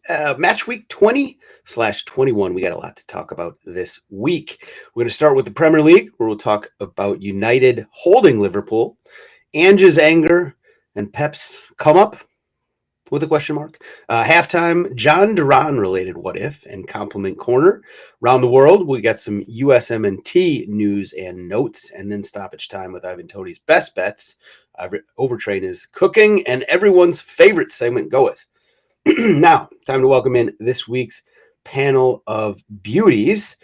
Matchweek 20/21. We got a lot to talk about this week. We're going to start with the Premier League, where we'll talk about United holding Liverpool, Ange's anger, and Pep's come up with a question mark. Halftime, Jhon Duran related what if and compliment corner. Around the world, we got some USMNT news and notes, and then stoppage time with Ivan Toney's best bets. Overtrain is cooking, and everyone's favorite segment, GOAWs. Now, time to welcome in this week's panel of beauties.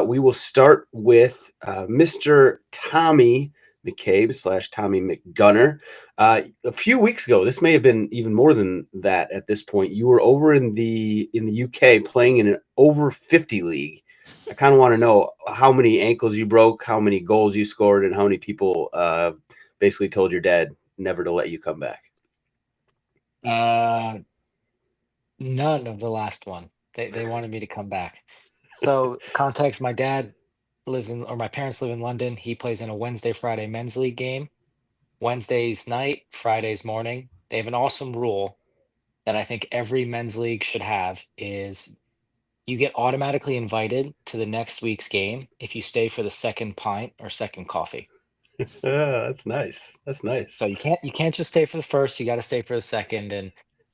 We will start with Mr. Tommy McCabe / Tommy McGunner. A few weeks ago, this may have been even more than that at this point, you were over in the UK playing in an over 50 league. I kind of want to know how many ankles you broke, how many goals you scored, and how many people basically told your dad never to let you come back. None of the last one. They wanted me to come back. So context, my dad my parents live in London. He plays in a Wednesday, Friday men's league game. Wednesdays night, Fridays morning. They have an awesome rule that I think every men's league should have is you get automatically invited to the next week's game if you stay for the second pint or second coffee. That's nice. That's nice. So you can't just stay for the first, you got to stay for the second, and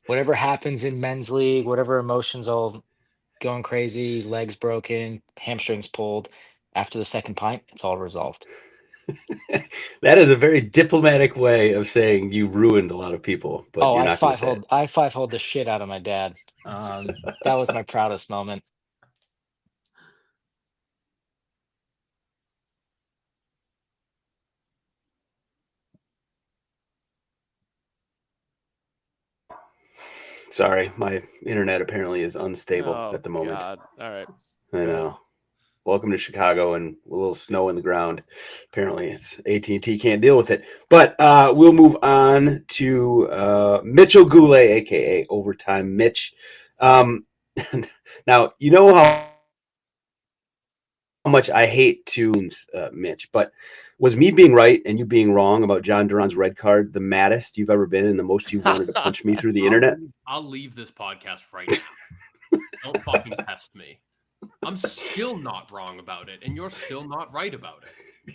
whatever happens in men's league, whatever emotions all going crazy, legs broken, hamstrings pulled, after the second pint, it's all resolved. That is a very diplomatic way of saying you ruined a lot of people, but Oh, you're not going to say it. I five-holed the shit out of my dad. That was my proudest moment. Sorry, my internet apparently is unstable at the moment. God. All right. I know. Welcome to Chicago and a little snow in the ground. Apparently, it's AT&T can't deal with it. But we'll move on to Mitchell Goulet, a.k.a. Overtime Mitch. Now, you know how much I hate to Mitch, but was me being right and you being wrong about Jhon Duran's red card the maddest you've ever been and the most you've wanted to punch me through the internet? I'll leave this podcast right now. Don't fucking test me. I'm still not wrong about it, and you're still not right about it.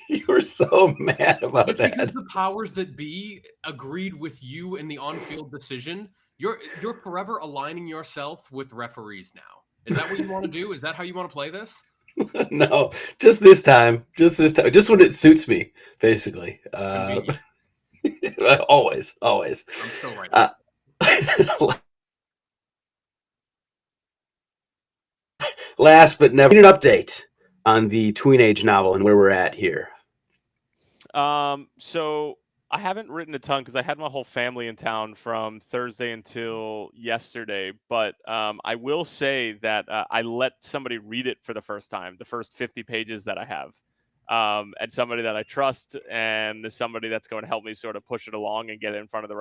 You were so mad about It's that. because the powers that be agreed with you in the on-field decision. You're forever aligning yourself with referees now. Is that what you want to do? Is that how you want to play this? No, just this time. Just when it suits me, basically. Always. I'm still right. Last but never, an update on the Tween Age novel and where we're at here. So I haven't written a ton because I had my whole family in town from Thursday until yesterday. But I will say that I let somebody read it for the first time, the first 50 pages that I have, and somebody that I trust and somebody that's going to help me sort of push it along and get it in front of the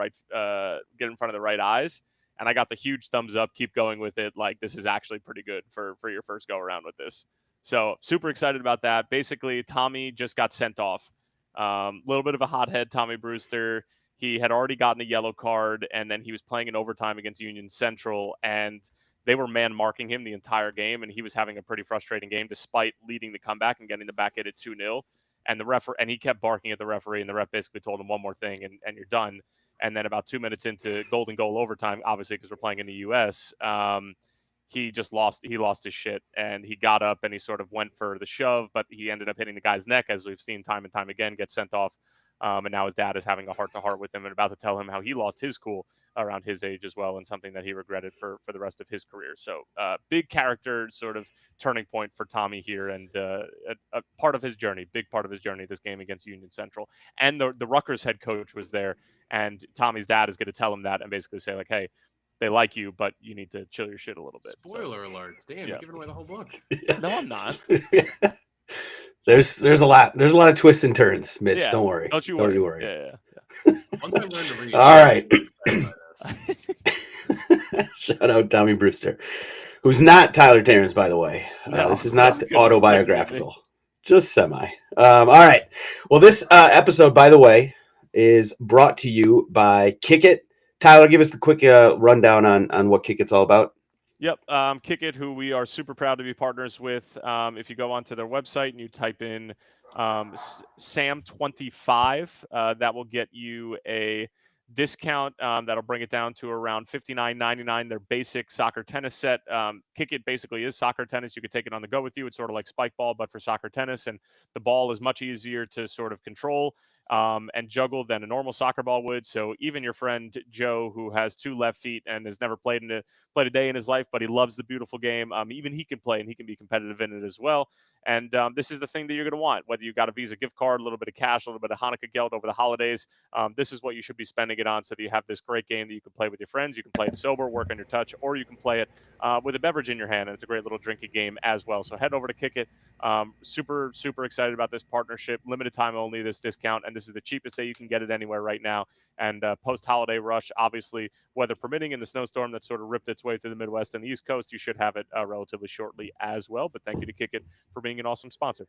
right eyes. And I got the huge thumbs up. Keep going with it. Like, this is actually pretty good for your first go around with this. So super excited about that. Basically, Tommy just got sent off. Little bit of a hothead, Tommy Brewster. He had already gotten a yellow card, and then he was playing in overtime against Union Central, and they were man-marking him the entire game, and he was having a pretty frustrating game despite leading the comeback and getting the back at it 2-0. And he kept barking at the referee, and the ref basically told him one more thing, and you're done. And then about 2 minutes into golden goal overtime, obviously because we're playing in the U.S., he lost his shit, and he got up and he sort of went for the shove, but he ended up hitting the guy's neck, as we've seen time and time again, get sent off. And now his dad is having a heart-to-heart with him and about to tell him how he lost his cool around his age as well, and something that he regretted for the rest of his career. So big character sort of turning point for Tommy here, and a part of his journey, big part of his journey, this game against Union Central. And the Rutgers head coach was there, and Tommy's dad is going to tell him that and basically say, like, hey, they like you, but you need to chill your shit a little bit. Spoiler alert. Damn, you're giving away the whole book. No, I'm not. There's a lot of twists and turns, Mitch. Yeah. Don't worry. Don't you worry. Yeah. Once I learn to read. All right. Shout out Tommy Brewster, who's not Tyler Terrence, by the way. This is not autobiographical, just semi. All right. Well, this episode, by the way, is brought to you by Kick It. Tyler, give us the quick rundown on what Kick It's all about. Yep, Kick It, who we are super proud to be partners with. If you go onto their website and you type in Sam25, that will get you a discount that'll bring it down to around $59.99. Their basic soccer tennis set. Kick It basically is soccer tennis. You could take it on the go with you. It's sort of like spike ball, but for soccer tennis, and the ball is much easier to sort of control and juggle than a normal soccer ball would. So even your friend Joe, who has 2 left feet and has never played a day in his life, but he loves the beautiful game. Even he can play and he can be competitive in it as well. And this is the thing that you're going to want, whether you got a Visa gift card, a little bit of cash, a little bit of Hanukkah geld over the holidays. This is what you should be spending it on, so that you have this great game that you can play with your friends. You can play it sober, work on your touch, or you can play it with a beverage in your hand, and it's a great little drinking game as well. So head over to Kick It. Super, super excited about this partnership. Limited time only, this discount, and this is the cheapest that you can get it anywhere right now. And post-holiday rush, obviously, weather permitting, in the snowstorm that sort of ripped its way through the Midwest and the East Coast, you should have it relatively shortly as well. But thank you to Kick It for being an awesome sponsor.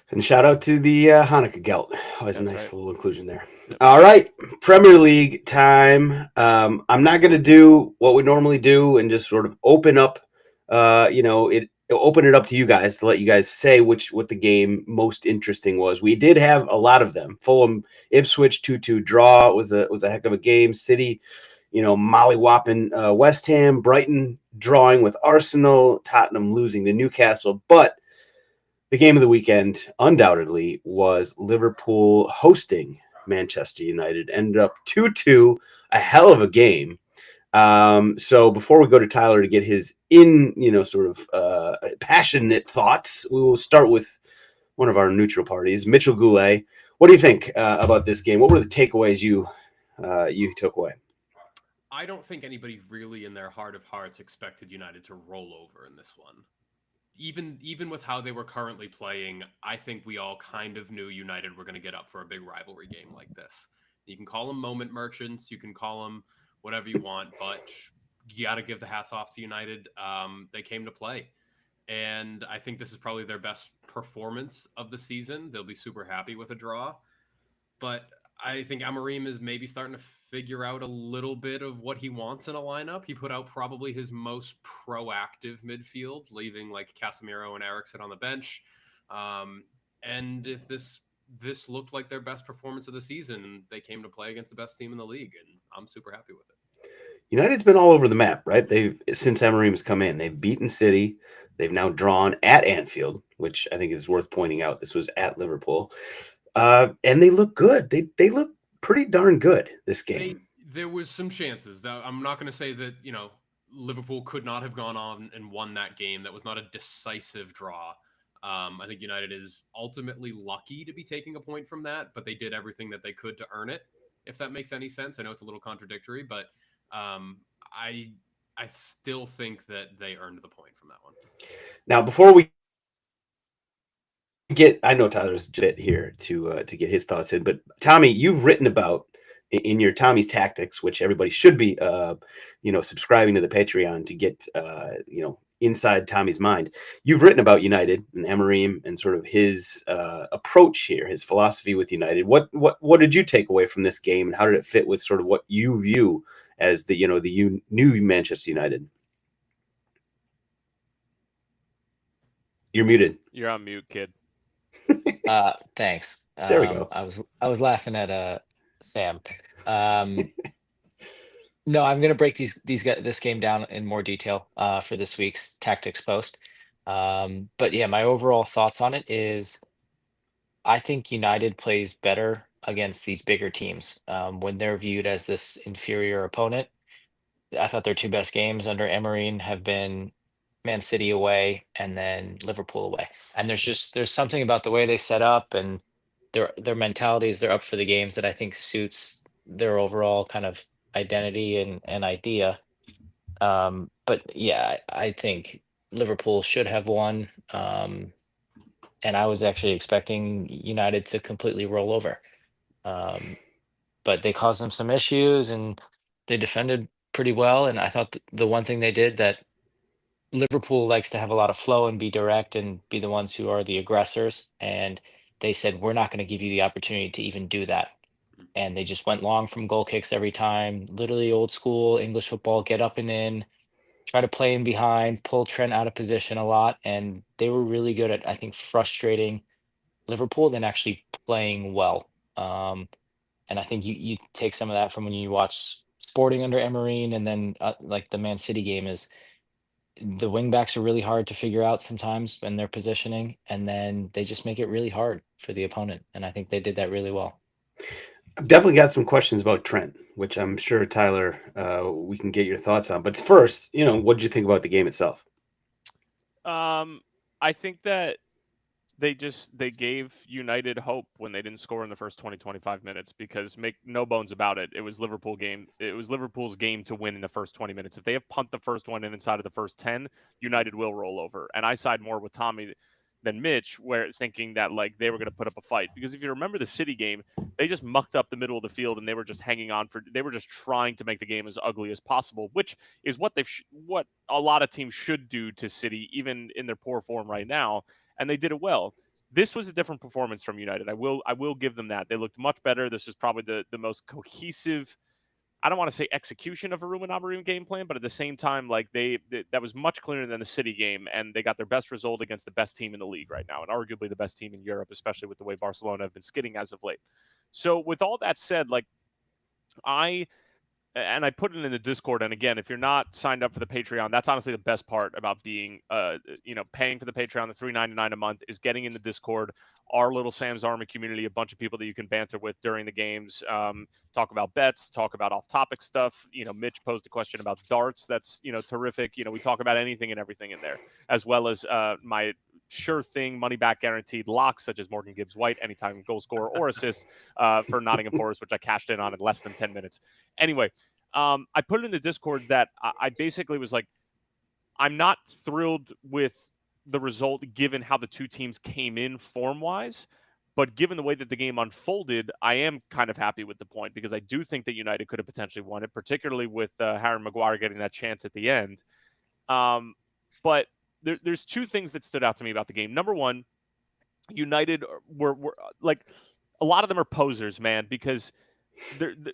And shout out to the Hanukkah gelt. Always a That's nice right. little inclusion there. All right, Premier League time. I'm not going to do what we normally do and just sort of open up, open it up to you guys to let you guys say what the game most interesting was. We did have a lot of them. Fulham, Ipswich 2-2 draw was a heck of a game. City, mollywhopping West Ham, Brighton drawing with Arsenal, Tottenham losing to Newcastle, but the game of the weekend, undoubtedly, was Liverpool hosting Manchester United. Ended up 2-2, a hell of a game. So before we go to Tyler to get his passionate thoughts, we will start with one of our neutral parties, Mitchell Goulet. What do you think about this game? What were the takeaways you took away? I don't think anybody really in their heart of hearts expected United to roll over in this one. Even with how they were currently playing, I think we all kind of knew United were going to get up for a big rivalry game like this. You can call them moment merchants, you can call them whatever you want, but you got to give the hats off to United. They came to play, and I think this is probably their best performance of the season. They'll be super happy with a draw, but I think Amorim is maybe starting to figure out a little bit of what he wants in a lineup. He put out probably his most proactive midfield, leaving like Casemiro and Eriksen on the bench. And if this looked like their best performance of the season, they came to play against the best team in the league, and I'm super happy with it. United's been all over the map, right? Since Amorim's come in, they've beaten City. They've now drawn at Anfield, which I think is worth pointing out. This was at Liverpool. And they look good. They look pretty darn good this game. There was some chances. I'm not going to say that, Liverpool could not have gone on and won that game. That was not a decisive draw. I think United is ultimately lucky to be taking a point from that, but they did everything that they could to earn it, if that makes any sense. I know it's a little contradictory, but I still think that they earned the point from that one. Now, before we I know Tyler's a bit here to get his thoughts in, but Tommy, you've written about in your Tommy's Tactics, which everybody should be, subscribing to the Patreon to get, inside Tommy's mind. You've written about United and Amorim and sort of his approach here, his philosophy with United. What did you take away from this game, and how did it fit with sort of what you view as the new Manchester United? You're muted. You're on mute, kid. Thanks. There we go. I was laughing at Sam. No, I'm gonna break this game down in more detail for this week's tactics post. But yeah, my overall thoughts on it is I think United plays better against these bigger teams when they're viewed as this inferior opponent. I thought their 2 best games under Emery have been Man City away and then Liverpool away. And there's something about the way they set up and their mentalities, they're up for the games that I think suits their overall kind of identity and idea. But yeah, I think Liverpool should have won. And I was actually expecting United to completely roll over. But they caused them some issues and they defended pretty well. And I thought the one thing they did that Liverpool likes to have a lot of flow and be direct and be the ones who are the aggressors. And they said, we're not going to give you the opportunity to even do that. And they just went long from goal kicks every time, literally old school English football, get up and in, try to play in behind, pull Trent out of position a lot, and they were really good at, I think, frustrating Liverpool than actually playing well. And I think you take some of that from when you watch Sporting under Emery, and then like the Man City game is the wing backs are really hard to figure out sometimes in their positioning, and then they just make it really hard for the opponent. And I think they did that really well. I've definitely got some questions about Trent, which I'm sure, Tyler, we can get your thoughts on. But first, what did you think about the game itself? I think that they gave United hope when they didn't score in the first 20-25 minutes, because make no bones about it, it was Liverpool's game to win in the first 20 minutes. If they have punt the first one in inside of the first 10, United will roll over. And I side more with Tommy than Mitch, where thinking that like they were going to put up a fight, because if you remember the City game, they just mucked up the middle of the field and they were just hanging on they were just trying to make the game as ugly as possible, which is what what a lot of teams should do to City, even in their poor form right now. And they did it well. This was a different performance from United. I will give them that. They looked much better. This is probably the most cohesive, I don't want to say execution of a Ruben Amorim game plan, but at the same time, like that was much clearer than the City game, and they got their best result against the best team in the league right now, and arguably the best team in Europe, especially with the way Barcelona have been skidding as of late. So with all that said, like I put it in the Discord. And again, if you're not signed up for the Patreon, that's honestly the best part about being, paying for the Patreon, the $3.99 a month, is getting in the Discord, our little Sam's Army community, a bunch of people that you can banter with during the games, talk about bets, talk about off-topic stuff. Mitch posed a question about darts. That's, terrific. We talk about anything and everything in there, as well as my sure thing money back guaranteed locks, such as Morgan Gibbs White, anytime goal scorer or assist for Nottingham Forest, which I cashed in on in less than 10 minutes. Anyway, I put it in the Discord that I basically was like, I'm not thrilled with the result given how the two teams came in form-wise, but given the way that the game unfolded, I am kind of happy with the point, because I do think that United could have potentially won it, particularly with Harry Maguire getting that chance at the end. But there's two things that stood out to me about the game. Number one, United were like, a lot of them are posers, man, because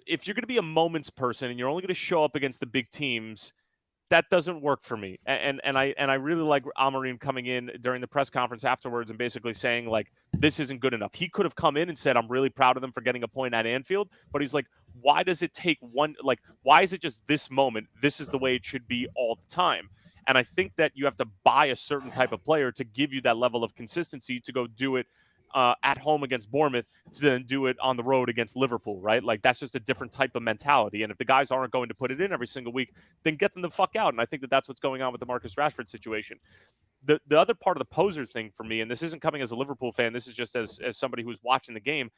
if you're going to be a moments person and you're only going to show up against the big teams, that doesn't work for me. And I really like Amorim coming in during the press conference afterwards and basically saying, like, this isn't good enough. He could have come in and said, I'm really proud of them for getting a point at Anfield. But he's like, why does it take one? Like, why is it just this moment? This is the way it should be all the time. And I think that you have to buy a certain type of player to give you that level of consistency to go do it at home against Bournemouth to then do it on the road against Liverpool, right? Like, that's just a different type of mentality. And if the guys aren't going to put it in every single week, then get them the fuck out. And I think that that's what's going on with the Marcus Rashford situation. The other part of the poser thing for me, and this isn't coming as a Liverpool fan, this is just as somebody who's watching the game,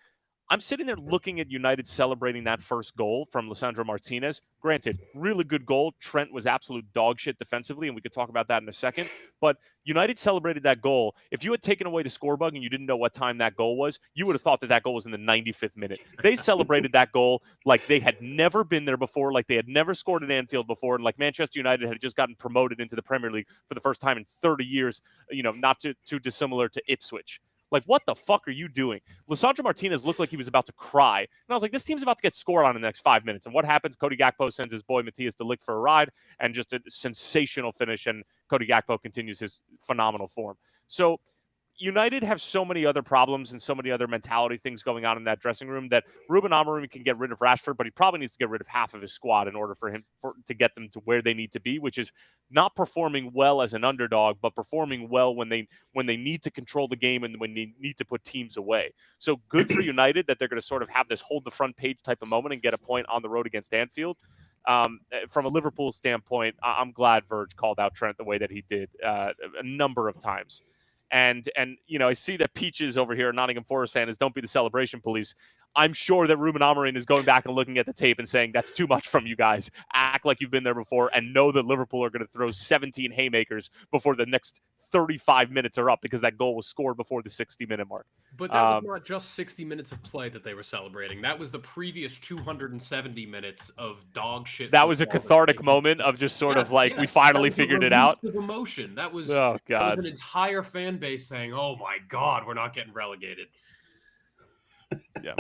I'm sitting there looking at United celebrating that first goal from Lisandro Martinez. Granted, really good goal. Trent was absolute dog shit defensively, and we could talk about that in a second. But United celebrated that goal. If you had taken away the score bug and you didn't know what time that goal was, you would have thought that goal was in the 95th minute. They celebrated that goal like they had never been there before, like they had never scored at Anfield before, and like Manchester United had just gotten promoted into the Premier League for the first time in 30 years, not too dissimilar to Ipswich. Like, what the fuck are you doing? Lisandro Martinez looked like he was about to cry. And I was like, this team's about to get scored on in the next 5 minutes. And what happens? Cody Gakpo sends his boy Matthias de Ligt for a ride, and just a sensational finish. And Cody Gakpo continues his phenomenal form. So United have so many other problems and so many other mentality things going on in that dressing room that Ruben Amorim can get rid of Rashford, but he probably needs to get rid of half of his squad in order for him to get them to where they need to be, which is not performing well as an underdog, but performing well when they need to control the game and when they need to put teams away. So good for United that they're going to sort of have this hold the front page type of moment and get a point on the road against Anfield. From a Liverpool standpoint, I'm glad Verge called out Trent the way that he did a number of times. And I see that Peaches over here, a Nottingham Forest fan, is don't be the celebration police. I'm sure that Ruben Amorim is going back and looking at the tape and saying, that's too much from you guys. Act like you've been there before and know that Liverpool are going to throw 17 haymakers before the next 35 minutes are up, because that goal was scored before the 60-minute mark. But that was not just 60 minutes of play that they were celebrating. That was the previous 270 minutes of dog shit. That was a cathartic moment of just sort of like, we finally figured it out. Of emotion. That was, oh, God. That was an entire fan base saying, oh my God, we're not getting relegated. Yeah.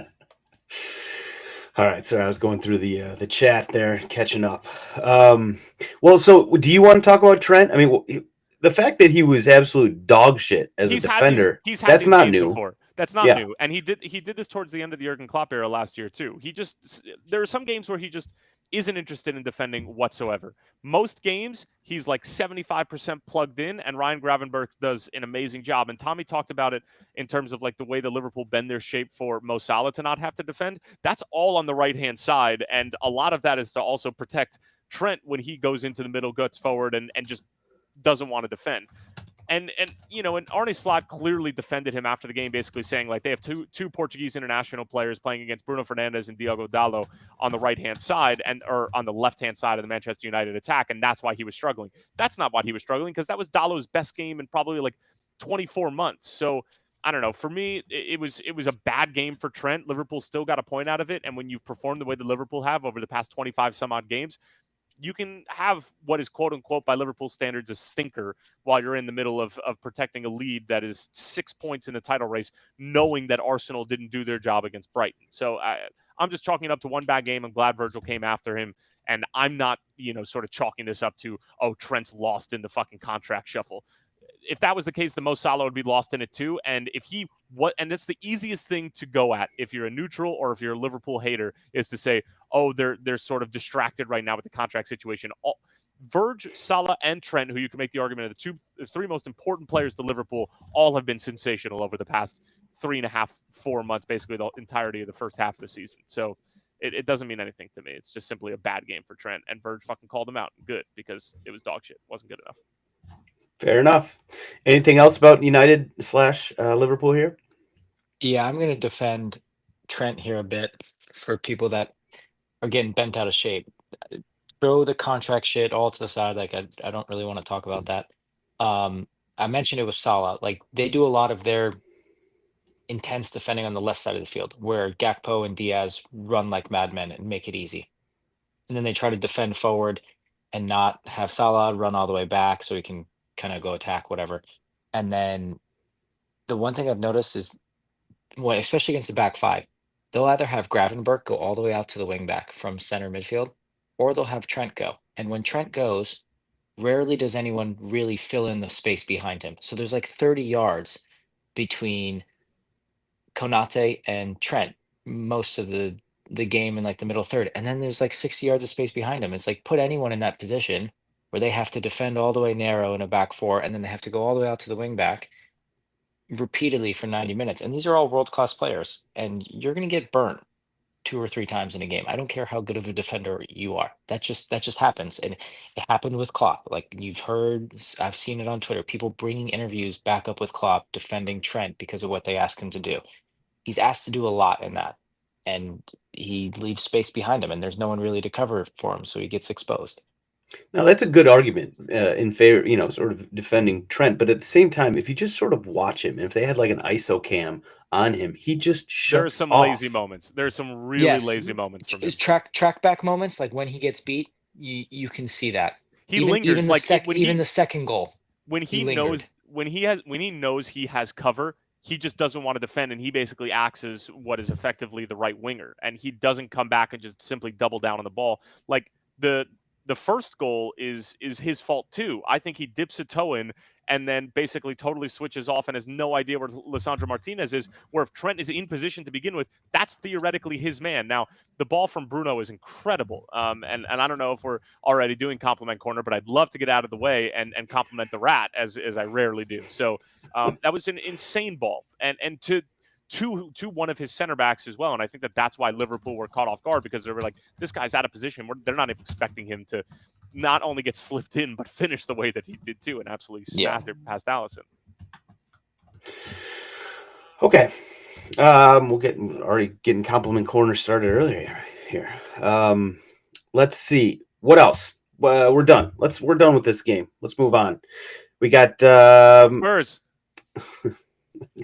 All right, so I was going through the chat there, catching up. Well, so do you want to talk about Trent? I mean, the fact that he was absolute dog shit as a defender, He's had that's these not games new. before. That's not Yeah. new. And he did this towards the end of the Jurgen Klopp era last year too. There are some games where he just isn't interested in defending whatsoever. Most games, he's like 75% plugged in, and Ryan Gravenberch does an amazing job. And Tommy talked about it in terms of like the way the Liverpool bend their shape for Mo Salah to not have to defend. That's all on the right-hand side, and a lot of that is to also protect Trent when he goes into the middle, guts forward, and just doesn't want to defend. And Arne Slot clearly defended him after the game, basically saying like they have two Portuguese international players playing against Bruno Fernandes and Diogo Dalot on the right-hand side or on the left-hand side of the Manchester United attack, and that's why he was struggling. That's not why he was struggling, because that was Dalot's best game in probably like 24 months. So I don't know. For me, it was a bad game for Trent. Liverpool still got a point out of it, and when you perform the way that Liverpool have over the past 25 some odd games, you can have what is quote unquote by Liverpool standards a stinker while you're in the middle of protecting a lead that is 6 points in the title race, knowing that Arsenal didn't do their job against Brighton. So I'm just chalking it up to one bad game. I'm glad Virgil came after him. And I'm not, sort of chalking this up to, Trent's lost in the fucking contract shuffle. If that was the case, the Mo Salah would be lost in it too. And and that's the easiest thing to go at if you're a neutral or if you're a Liverpool hater, is to say, oh, they're sort of distracted right now with the contract situation. Verge, Salah, and Trent, who you can make the argument are the three most important players to Liverpool, all have been sensational over the past 3.5, 4 months, basically the entirety of the first half of the season. So it doesn't mean anything to me. It's just simply a bad game for Trent, and Verge fucking called him out. Good, because it was dog shit. It wasn't good enough. Fair enough. Anything else about United / Liverpool here? Yeah, I'm going to defend Trent here a bit for people that are getting bent out of shape. Throw the contract shit all to the side. Like I don't really want to talk about that. I mentioned it was Salah. Like they do a lot of their intense defending on the left side of the field, where Gakpo and Diaz run like madmen and make it easy. And then they try to defend forward and not have Salah run all the way back so he can kind of go attack, whatever. And then the one thing I've noticed is, especially against the back five, they'll either have Gravenberch go all the way out to the wing back from center midfield, or they'll have Trent go. And when Trent goes, rarely does anyone really fill in the space behind him. So there's like 30 yards between Konate and Trent most of the game in like the middle third. And then there's like 60 yards of space behind him. It's like, put anyone in that position where they have to defend all the way narrow in a back four, and then they have to go all the way out to the wing back repeatedly for 90 minutes. And these are all world-class players, and you're going to get burnt 2 or 3 times in a game. I don't care how good of a defender you are. That just happens. And it happened with Klopp. Like I've seen it on Twitter, people bringing interviews back up with Klopp defending Trent because of what they asked him to do. He's asked to do a lot in that, and he leaves space behind him, and there's no one really to cover for him, so he gets exposed. Now, that's a good argument in favor, sort of defending Trent. But at the same time, if you just sort of watch him, if they had like an ISO cam on him, he just shuts There are some off. lazy moments. There's some really lazy moments from him. Track back moments, like when he gets beat, you can see that. He lingers. Even the second goal. When he knows he has cover, he just doesn't want to defend, and he basically acts as what is effectively the right winger, and he doesn't come back and just simply double down on the ball. Like the first goal is his fault too. I think he dips a toe in and then basically totally switches off and has no idea where Lisandro Martinez is, where if Trent is in position to begin with, that's theoretically his man. Now, the ball from Bruno is incredible. And I don't know if we're already doing compliment corner, but I'd love to get out of the way and compliment the rat, as I rarely do. So that was an insane ball. And to one of his center backs as well. And I think that's why Liverpool were caught off guard, because they were like, this guy's out of position. They're not even expecting him to not only get slipped in, but finish the way that he did too, and absolutely smash it past Allison. Okay. We'll already getting compliment corner started earlier here. Let's see. What else? We're done. We're done with this game. Let's move on. We got Spurs.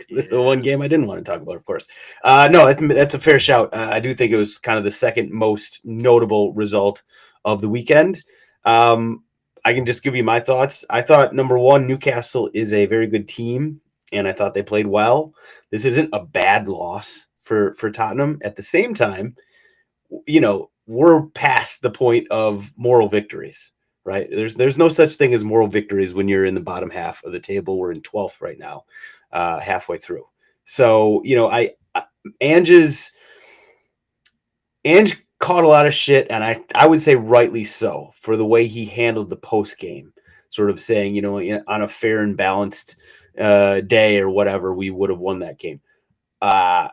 The one game I didn't want to talk about, of course. No, that's a fair shout. I do think it was kind of the second most notable result of the weekend. I can just give you my thoughts. I thought, number one, Newcastle is a very good team, and I thought they played well. This isn't a bad loss for Tottenham. At the same time, we're past the point of moral victories, right? There's no such thing as moral victories when you're in the bottom half of the table. We're in 12th right now, halfway through. So, Ange caught a lot of shit, and I would say rightly so, for the way he handled the post game, sort of saying, on a fair and balanced day or whatever, we would have won that game. I'm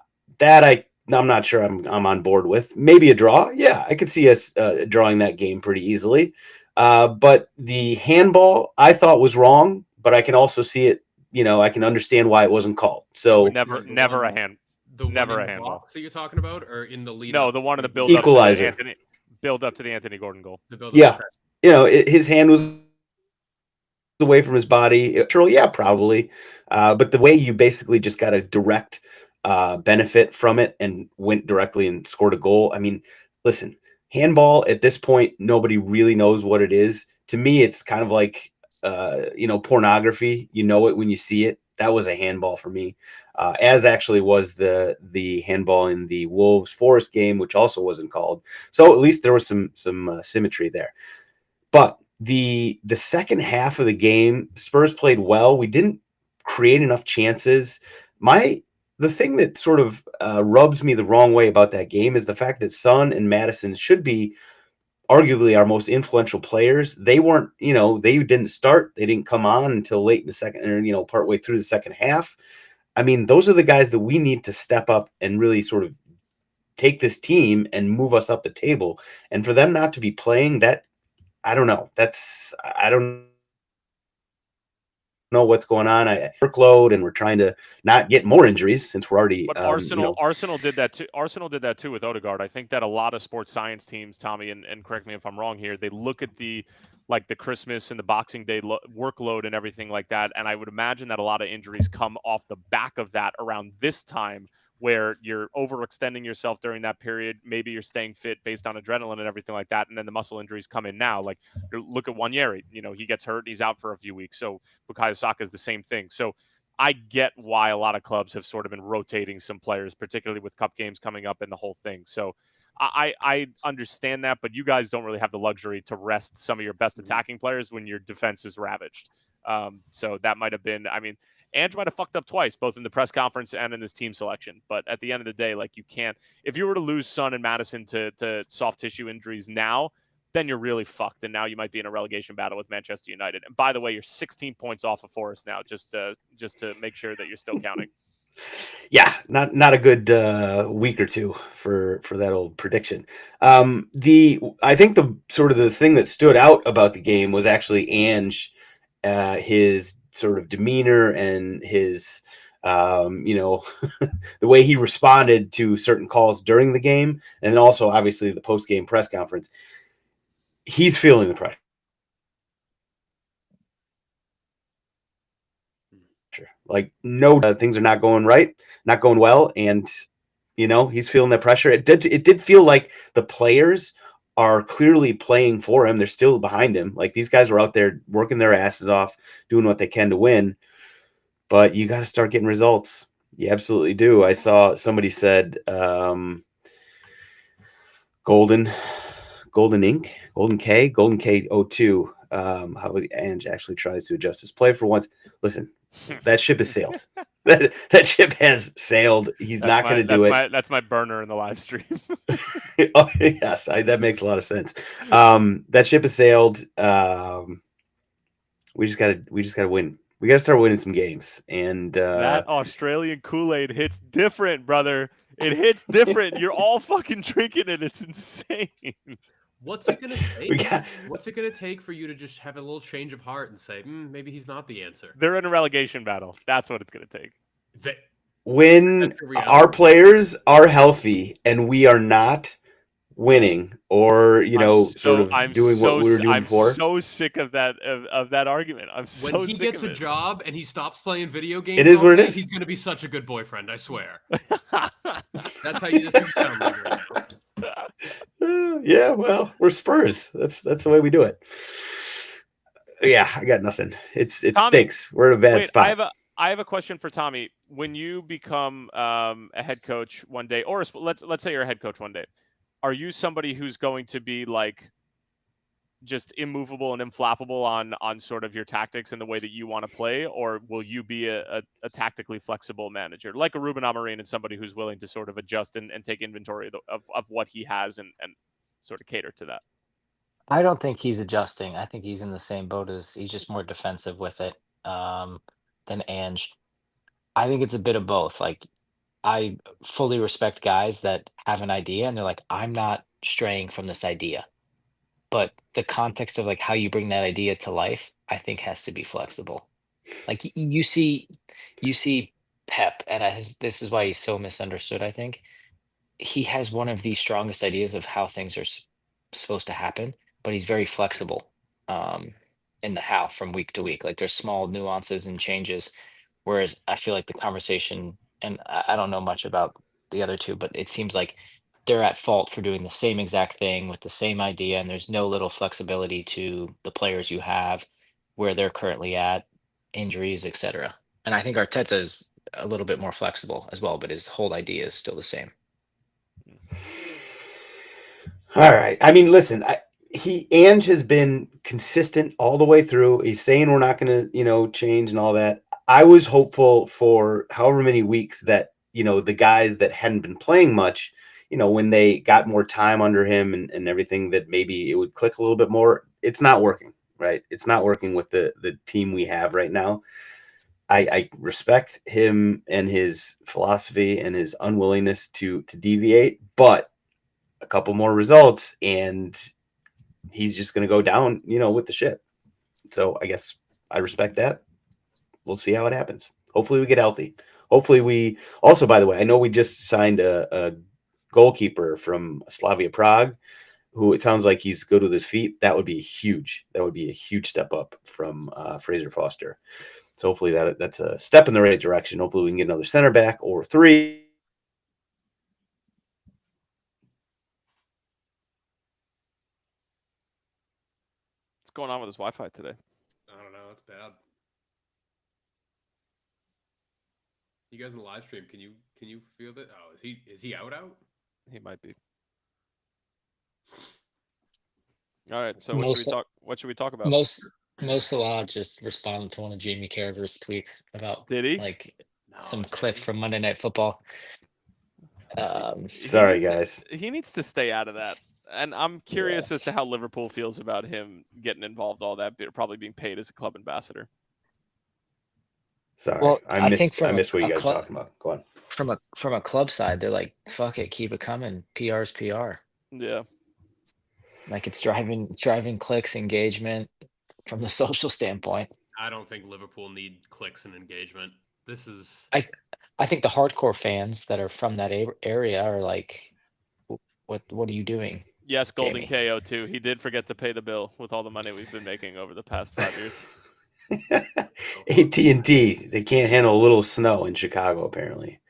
not sure I'm on board with. Maybe a draw. Yeah, I could see us drawing that game pretty easily. But the handball I thought was wrong, but I can also see it. I can understand why it wasn't called. So never a hand. Never a handball. So you're talking about, or in the lead? No, the one in the build equalizer. Up to the Anthony Gordon goal. Yeah, his hand was away from his body. Yeah, probably. But the way you basically just got a direct benefit from it and went directly and scored a goal. I mean, listen, handball at this point, nobody really knows what it is. To me, it's kind of like, pornography. You know it when you see it. That was a handball for me, as actually was the handball in the Wolves Forest game, which also wasn't called. So at least there was some symmetry there. But the second half of the game, Spurs played well. We didn't create enough chances. The thing that sort of rubs me the wrong way about that game is the fact that Son and Maddison should be arguably our most influential players. They weren't, they didn't start. They didn't come on until late in the second, or, partway through the second half. I mean, those are the guys that we need to step up and really sort of take this team and move us up the table. And for them not to be playing that, I don't know. I don't know what's going on. Workload, and we're trying to not get more injuries since we're already. But Arsenal did that too. Arsenal did that too with Odegaard. I think that a lot of sports science teams, Tommy, and correct me if I'm wrong here, they look at the Christmas and the Boxing Day workload and everything like that, and I would imagine that a lot of injuries come off the back of that around this time, where you're overextending yourself during that period. Maybe you're staying fit based on adrenaline and everything like that. And then the muscle injuries come in now. Like, look at Wanyeri, he gets hurt and he's out for a few weeks. So Bukayo Saka is the same thing. So I get why a lot of clubs have sort of been rotating some players, particularly with cup games coming up and the whole thing. So I understand that, but you guys don't really have the luxury to rest some of your best attacking players when your defense is ravaged. So that might have been, Ange might have fucked up twice, both in the press conference and in his team selection. But at the end of the day, you can't. If you were to lose Son and Maddison to soft tissue injuries now, then you're really fucked. And now you might be in a relegation battle with Manchester United. And by the way, you're 16 points off of Forest now, just to make sure that you're still counting. Yeah, not a good week or two for that old prediction. I think the sort of the thing that stood out about the game was actually Ange, his sort of demeanor and his, the way he responded to certain calls during the game, and also obviously the post-game press conference. He's feeling the pressure. Things are not going right, not going well, and he's feeling that pressure. It did feel like the players are clearly playing for him. They're still behind him. Like, these guys were out there working their asses off, doing what they can to win. But you got to start getting results. You absolutely do. I saw somebody said Golden Ink, Golden K02. How Ange actually tries to adjust his play for once. Listen, that ship has sailed. that ship has sailed. He's not going to do it. That's my burner in the live stream. Oh, yes, that makes a lot of sense. That ship has sailed. We just gotta win. We gotta start winning some games. And that Australian Kool-Aid hits different, brother. It hits different. You're all fucking drinking it. It's insane. What's it gonna take? What's it gonna take for you to just have a little change of heart and say, maybe he's not the answer? They're in a relegation battle. That's what it's gonna take. When our players are healthy and we are not winning, or doing what we were doing before. I'm so sick of that argument. When he gets a job and he stops playing video games, it is what it is. He's gonna be such a good boyfriend, I swear. That's how you just sound like right now. Yeah, well, we're Spurs. That's the way we do it. Yeah, I got nothing. It stinks. We're in a bad spot. I have a question for Tommy. When you become a head coach one day, or let's say you're a head coach one day, are you somebody who's going to be like just immovable and inflappable on sort of your tactics and the way that you want to play, or will you be a tactically flexible manager like a Ruben Amorim and somebody who's willing to sort of adjust and take inventory of what he has and sort of cater to that? I don't think he's adjusting. I think he's in the same boat as he's just more defensive with it than Ange. I think it's a bit of both. Like I fully respect guys that have an idea and they're like, I'm not straying from this idea. But the context of like how you bring that idea to life, I think has to be flexible. Like you see Pep, and this is why he's so misunderstood. I think he has one of the strongest ideas of how things are supposed to happen, but he's very flexible um, in the how from week to week. Like there's small nuances and changes. Whereas I feel like the conversation, and I don't know much about the other two, but it seems like they're at fault for doing the same exact thing with the same idea, and there's no little flexibility to the players you have, where they're currently at, injuries, etc. And I think Arteta is a little bit more flexible as well, but his whole idea is still the same. All right. I mean, listen, Ange has been consistent all the way through. He's saying we're not going to, change and all that. I was hopeful for however many weeks that, the guys that hadn't been playing much, when they got more time under him and everything, that maybe it would click a little bit more. It's not working, right? It's not working with the team we have right now. I respect him and his philosophy and his unwillingness to deviate, but a couple more results and he's just going to go down, with the ship. So I guess I respect that. We'll see how it happens. Hopefully we get healthy. Hopefully we also, by the way, I know we just signed a goalkeeper from Slavia Prague, who it sounds like he's good with his feet. That would be huge. That would be a huge step up from Fraser Foster. So hopefully that's a step in the right direction. Hopefully we can get another center back or 3. What's going on with his Wi-Fi today? I don't know. It's bad. You guys in the live stream, can you feel that? Oh, is he out? He might be. All right. So what should we talk about? Most of all, just respond to one of Jamie Carragher's tweets about Did he? like some clip from Monday Night Football. Sorry, guys. He needs to stay out of that. And I'm curious as to how Liverpool feels about him getting involved, all that, probably being paid as a club ambassador. Sorry, well, I missed what you guys were talking about. Go on. From a club side, they're like, fuck it, keep it coming. PR's PR. Yeah. Like it's driving clicks, engagement from the social standpoint. I don't think Liverpool need clicks and engagement. This is. I think the hardcore fans that are from that area are like, what are you doing? Yes, Golden Jamie? KO too. He did forget to pay the bill with all the money we've been making over the past 5 years. AT&T, they can't handle a little snow in Chicago, apparently.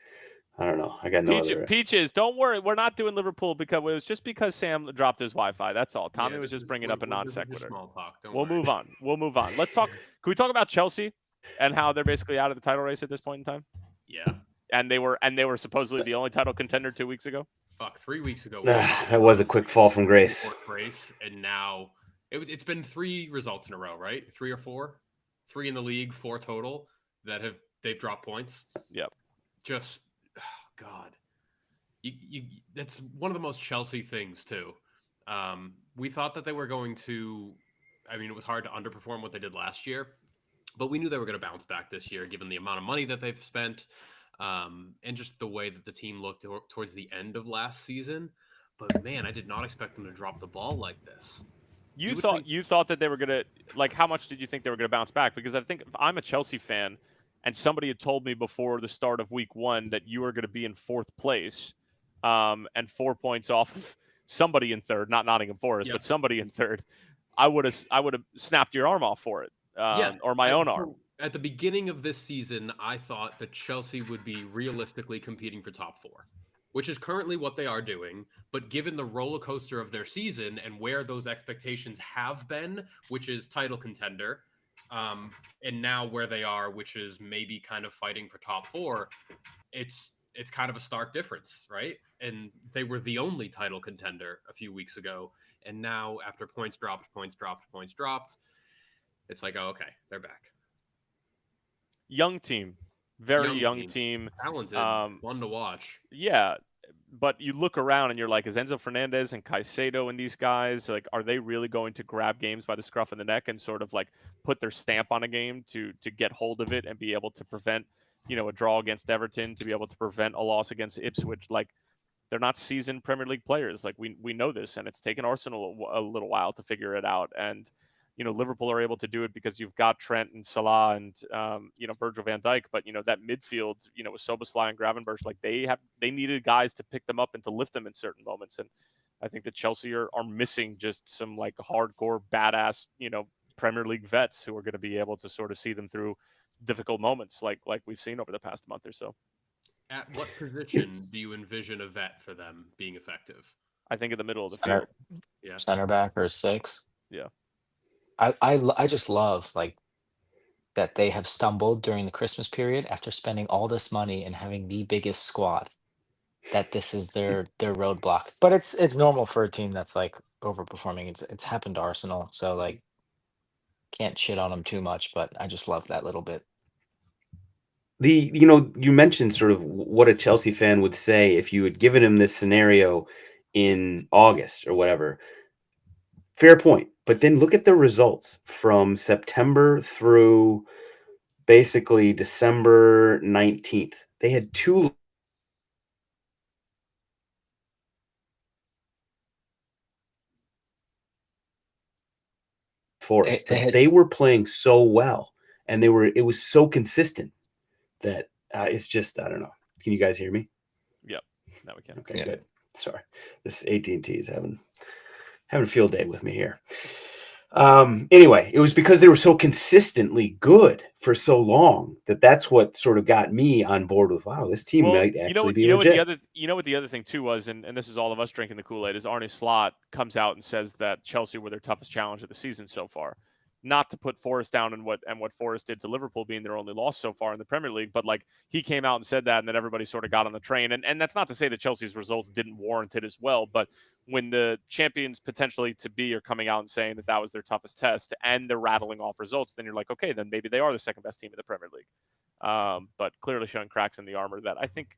I don't know. I got no other. Peaches, don't worry. We're not doing Liverpool because it was just because Sam dropped his Wi-Fi. That's all. Tommy was just bringing up a non sequitur. Small talk. We'll move on. Let's talk. Can we talk about Chelsea and how they're basically out of the title race at this point in time? Yeah. And they were supposedly the only title contender 2 weeks ago. Fuck, 3 weeks ago. That was a quick fall from grace. And now it's been 3 results in a row, right? 3 or 4, 3 in the league, 4 total that they've dropped points. Yep. Just, oh God, that's one of the most Chelsea things too. We thought that they were going to. I mean, it was hard to underperform what they did last year, but we knew they were going to bounce back this year, given the amount of money that they've spent. And just the way that the team looked towards the end of last season. But man, I did not expect them to drop the ball like this. You thought that they were gonna, like, how much did you think they were gonna bounce back? Because I think if I'm a Chelsea fan and somebody had told me before the start of week 1 that you were gonna be in 4th place, and 4 points off of somebody in 3rd, not Nottingham Forest, but somebody in 3rd, I would have snapped your arm off for it, or my own arm. At the beginning of this season, I thought that Chelsea would be realistically competing for top 4, which is currently what they are doing. But given the roller coaster of their season and where those expectations have been, which is title contender, and now where they are, which is maybe kind of fighting for top 4, it's it's kind of a stark difference, right? And they were the only title contender a few weeks ago. And now after points dropped, it's like, oh, okay, they're back. Young team. Very young team. Talented, fun to watch. Yeah. But you look around and you're like, is Enzo Fernandez and Caicedo and these guys, like, are they really going to grab games by the scruff of the neck and sort of like put their stamp on a game to get hold of it and be able to prevent, a draw against Everton, to be able to prevent a loss against Ipswich? Like, they're not seasoned Premier League players. Like, we know this, and it's taken Arsenal a little while to figure it out. And Liverpool are able to do it because you've got Trent and Salah and Virgil van Dijk. But that midfield, with Szoboszlai and Gravenberch, like they needed guys to pick them up and to lift them in certain moments. And I think that Chelsea are missing just some like hardcore badass Premier League vets who are going to be able to sort of see them through difficult moments like we've seen over the past month or so. At what position do you envision a vet for them being effective? I think in the middle of the field. Yeah, center back or 6. Yeah. I just love like that they have stumbled during the Christmas period after spending all this money and having the biggest squad, that this is their roadblock. But it's normal for a team that's like overperforming. It's happened to Arsenal, so like can't shit on them too much, but I just love that little bit. You mentioned sort of what a Chelsea fan would say if you had given him this scenario in August or whatever. Fair point. But then look at the results from September through basically December 19th. They had 2 Forest, but they were playing so well, and it was so consistent that it's just, I don't know. Can you guys hear me? Yep. Now we can. Okay, good. Sorry. This AT&T is having a field day with me here. Anyway, it was because they were so consistently good for so long that's what sort of got me on board with, wow, this team might actually be legit. What the other thing too was, and this is all of us drinking the Kool-Aid, is Arne Slot comes out and says that Chelsea were their toughest challenge of the season so far. Not to put Forest down and what Forest did to Liverpool being their only loss so far in the Premier League, but like he came out and said that, and then everybody sort of got on the train. And that's not to say that Chelsea's results didn't warrant it as well, but when the champions potentially to be are coming out and saying that was their toughest test and they're rattling off results, then you're like, okay, then maybe they are the second best team in the Premier League. But clearly showing cracks in the armor that I think,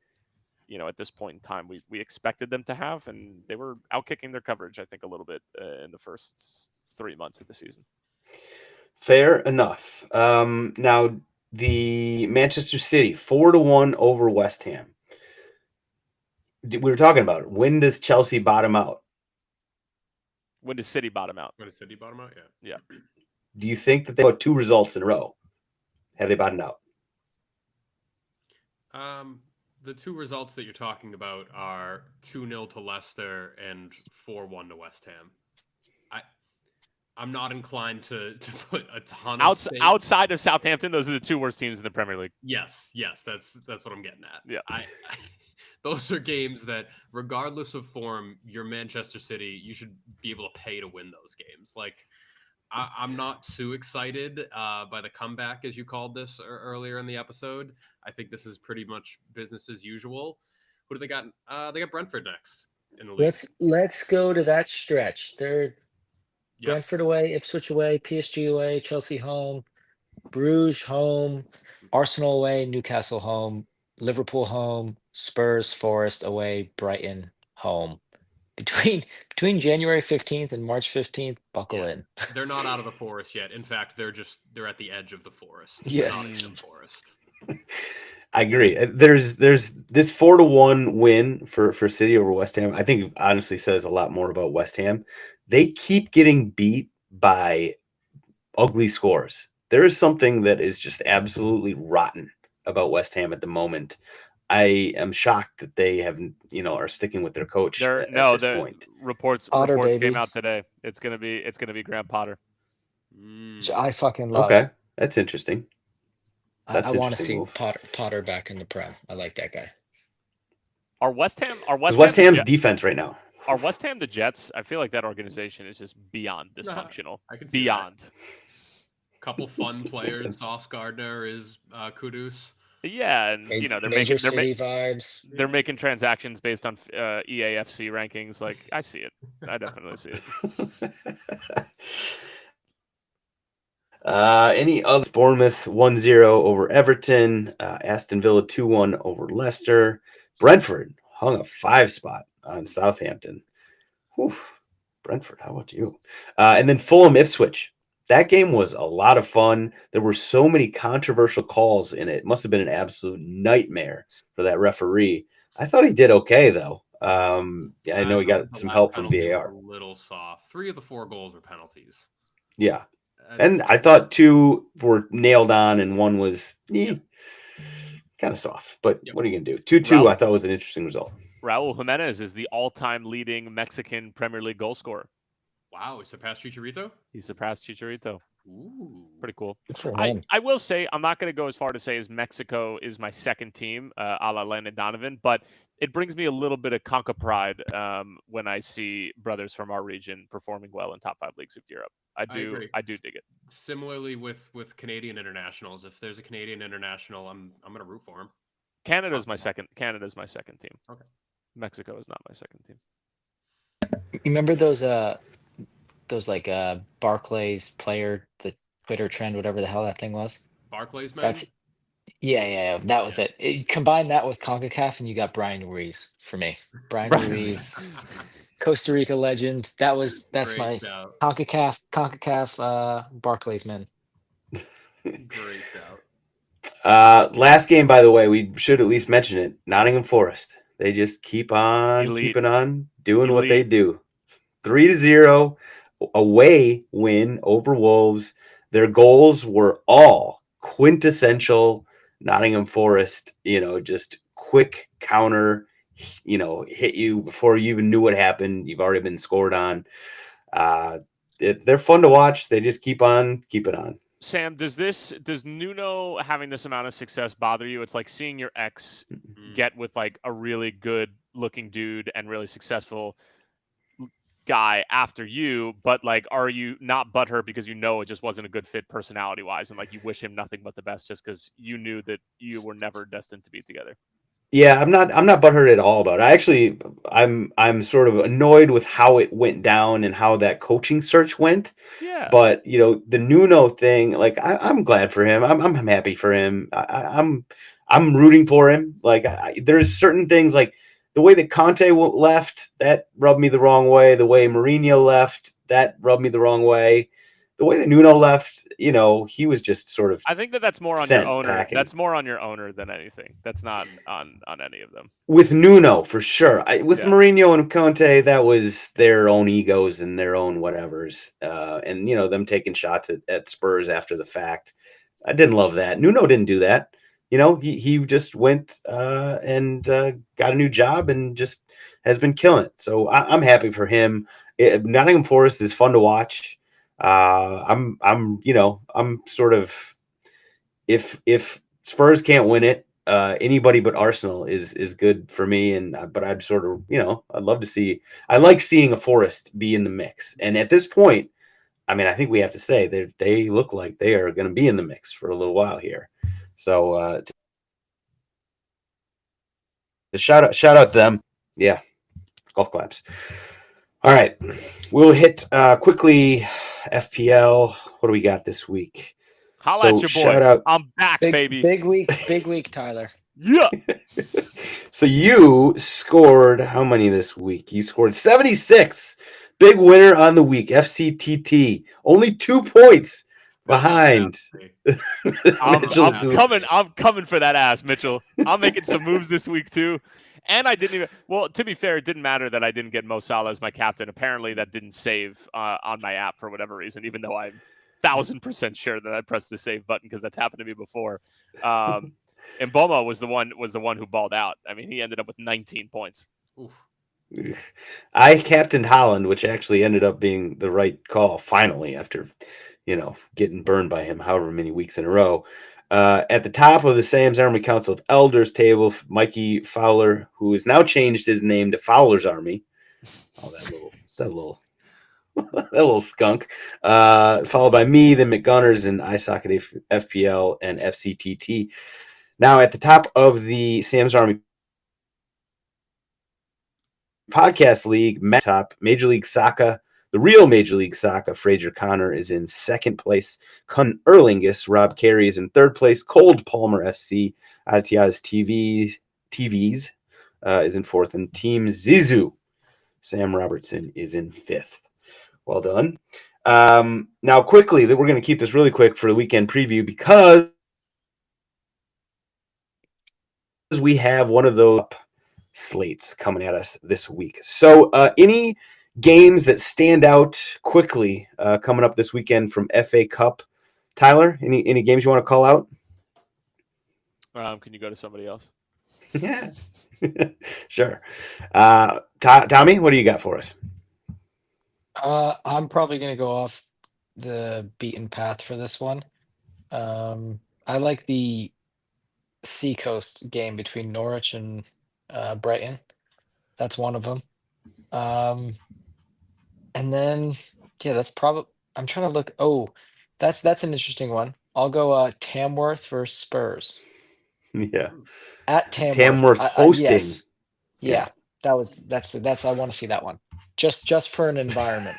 at this point in time, we expected them to have, and they were outkicking their coverage, I think, a little bit in the first 3 months of the season. Fair enough. Now the Manchester City 4-1 over West Ham. We were talking about it. When does Chelsea bottom out? When does City bottom out? Yeah. Do you think that they got 2 results in a row? Have they bottomed out? The 2 results that you're talking about are 2-0 to Leicester and 4-1 to West Ham. I'm not inclined to put a ton of outside of Southampton. Those are the 2 worst teams in the Premier League. Yes, that's what I'm getting at. Yeah, those are games that, regardless of form, you're Manchester City. You should be able to pay to win those games. Like, I'm not too excited by the comeback, as you called this earlier in the episode. I think this is pretty much business as usual. Who do they got? They got Brentford next in the league. Let's go to that stretch. They're Brentford away, Ipswich away, PSG away, Chelsea home, Bruges home, Arsenal away, Newcastle home, Liverpool home, Spurs, Forest away, Brighton home. Between January 15th and March 15th, buckle in. They're not out of the forest yet. In fact, they're at the edge of the forest. Yes. Nottingham Forest. I agree. There's this 4-1 win for City over West Ham. I think honestly says a lot more about West Ham. They keep getting beat by ugly scores. There is something that is just absolutely rotten about West Ham at the moment. I am shocked that they haven't, are sticking with their coach at this point. Reports came out today. It's gonna be Graham Potter. I fucking love. Okay, that's interesting. I want to see Potter back in the Prem. I like that guy. Are West Ham's defense right now? Are West Ham the Jets? I feel like that organization is just beyond dysfunctional. I can see beyond. Couple fun players. Sauce Gardner is Kudus. Yeah, and they're Major city vibes. They're making transactions based on EAFC rankings. Like, I see it. I definitely see it. Any other? Bournemouth 1-0 over Everton. Aston Villa 2-1 over Leicester. Brentford hung a 5 spot on Southampton. Whew. Brentford, how about you? And then Fulham Ipswich. That game was a lot of fun. There were so many controversial calls in it. It must have been an absolute nightmare for that referee. I thought he did okay, though. I know he got some help from VAR. A little soft. 3 of the 4 goals were penalties. Yeah. And I thought 2 were nailed on and 1 was kind of soft. But what are you going to do? 2-2 I thought was an interesting result. Raul Jimenez is the all-time leading Mexican Premier League goal scorer. Wow, he surpassed Chicharito? He surpassed Chicharito. Ooh. Pretty cool. I will say, I'm not going to go as far to say as Mexico is my second team, a la Landon Donovan, but it brings me a little bit of conquer pride when I see brothers from our region performing well in top 5 leagues of Europe. I do dig it. Similarly with Canadian internationals, if there's a Canadian international, I'm going to root for him. Canada's my second team. Okay. Mexico is not my second team. You remember those like Barclays player, the Twitter trend, whatever the hell that thing was? Barclays, man? That's yeah. That was it. Combine that with CONCACAF and you got Brian Ruiz for me. Brian Ruiz, Costa Rica legend. That's my CONCACAF Barclays man. Great shout. Last game, by the way, we should at least mention it. Nottingham Forest. They just keep on keeping on doing what they do. 3-0 away win over Wolves. Their goals were all quintessential Nottingham Forest, just quick counter, hit you before you even knew what happened. You've already been scored on. They're fun to watch. They just keep on keeping on. Sam, does Nuno having this amount of success bother you? It's like seeing your ex get with like a really good looking dude and really successful guy after you, but like, are you not butthurt because it just wasn't a good fit personality wise, and like you wish him nothing but the best just because you knew that you were never destined to be together? Yeah, I'm not butthurt at all about it. I'm sort of annoyed with how it went down and how that coaching search went. Yeah. But the Nuno thing, like I'm glad for him. I'm happy for him. I'm rooting for him. Like there's certain things like the way that Conte left, that rubbed me the wrong way. The way Mourinho left, that rubbed me the wrong way. The way that Nuno left, he was just sort of. I think that's more on your owner. Packing. That's more on your owner than anything. That's not on any of them. With Nuno, for sure. With Mourinho and Conte, that was their own egos and their own whatevers. And, them taking shots at Spurs after the fact. I didn't love that. Nuno didn't do that. He just went and got a new job and just has been killing it. So I'm happy for him. Nottingham Forest is fun to watch. I'm sort of, if Spurs can't win it, anybody but Arsenal is good for me. But I'd sort of, I'd love to see. I like seeing a Forest be in the mix. And at this point, I think we have to say they look like they are going to be in the mix for a little while here. So shout out them. Yeah. Golf claps. All right. We'll hit quickly FPL. What do we got this week? Holla at your boy. Shout out. I'm back, baby. Big week, Tyler. Yeah. So you scored how many this week? You scored 76. Big winner on the week. FCTT. Only 2 points behind. I'm coming for that ass, Mitchell. I'm making some moves this week too. And I didn't even. Well, to be fair, it didn't matter that I didn't get Mo Salah as my captain. Apparently, that didn't save on my app for whatever reason. Even though I'm 1,000% sure that I pressed the save button because that's happened to me before. And Mboma was the one who balled out. He ended up with 19 points. Oof. I captained Holland, which actually ended up being the right call. Finally, after getting burned by him however many weeks in a row. At the top of the Sam's Army Council of Elders table, Mikey Fowler, who has now changed his name to Fowler's Army. Oh, that little skunk. Followed by me, the McGunners, and iSocket FPL and FCTT. Now, at the top of the Sam's Army Podcast League, top Major League Soccer, the real Major League Soccer, Fraser Connor is in second place. Kun Erlingus, Rob Carey is in third place. Cold Palmer FC, Atiaz TVs is in fourth. And Team Zizou, Sam Robertson is in fifth. Well done. Now, quickly, we're going to keep this really quick for the weekend preview because we have one of those slates coming at us this week. So any games that stand out quickly coming up this weekend from FA Cup? Tyler, any games you want to call out? Can you go to somebody else? Yeah, sure. Tommy, what do you got for us? I'm probably going to go off the beaten path for this one. I like the Seacoast game between Norwich and Brighton. That's one of them. And then, yeah, that's probably. I'm trying to look. Oh, that's an interesting one. I'll go Tamworth versus Spurs Yeah, at Tamworth. Tamworth hosting. Yes. Yeah, that's I want to see that one. Just for an environment.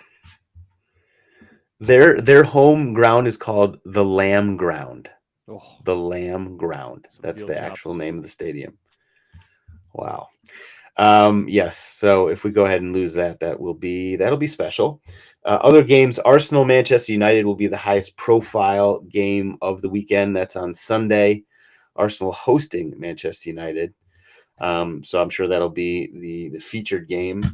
Their home ground is called the Lamb Ground. Oh, The Lamb Ground. That's field the jobs. actual name of the stadium. Wow. Yes. So if we go ahead and lose that'll be special. Other games, Arsenal, Manchester United will be the highest profile game of the weekend. That's on Sunday. Arsenal hosting Manchester United. So I'm sure that'll be the featured game.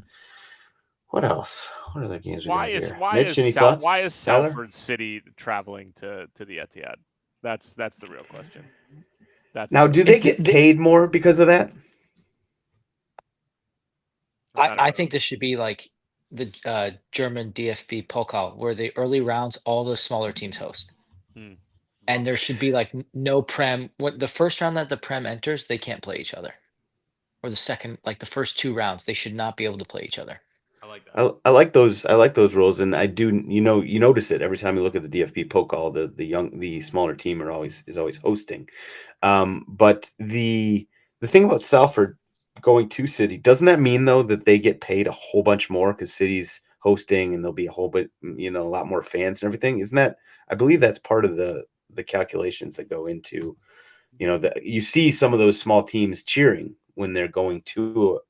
What else? What other games we got here? Mitch, any thoughts? Why is Tyler? Salford City traveling to the Etihad? That's the real question. Now, do they get paid more because of that? I think this should be like the German DFB Pokal, where the early rounds all the smaller teams host. And there should be like no Prem. What the first round that the Prem enters, they can't play each other. Or the second, like the first two rounds, they should not be able to play each other. I like that. I like those rules, and I do. You notice it every time you look at the DFB Pokal. The smaller team is always hosting. But the thing about Salford going to City, doesn't that mean though that they get paid a whole bunch more because City's hosting and there'll be a whole bit, a lot more fans and everything? Isn't that? I believe that's part of the calculations that go into, that you see some of those small teams cheering when they're going to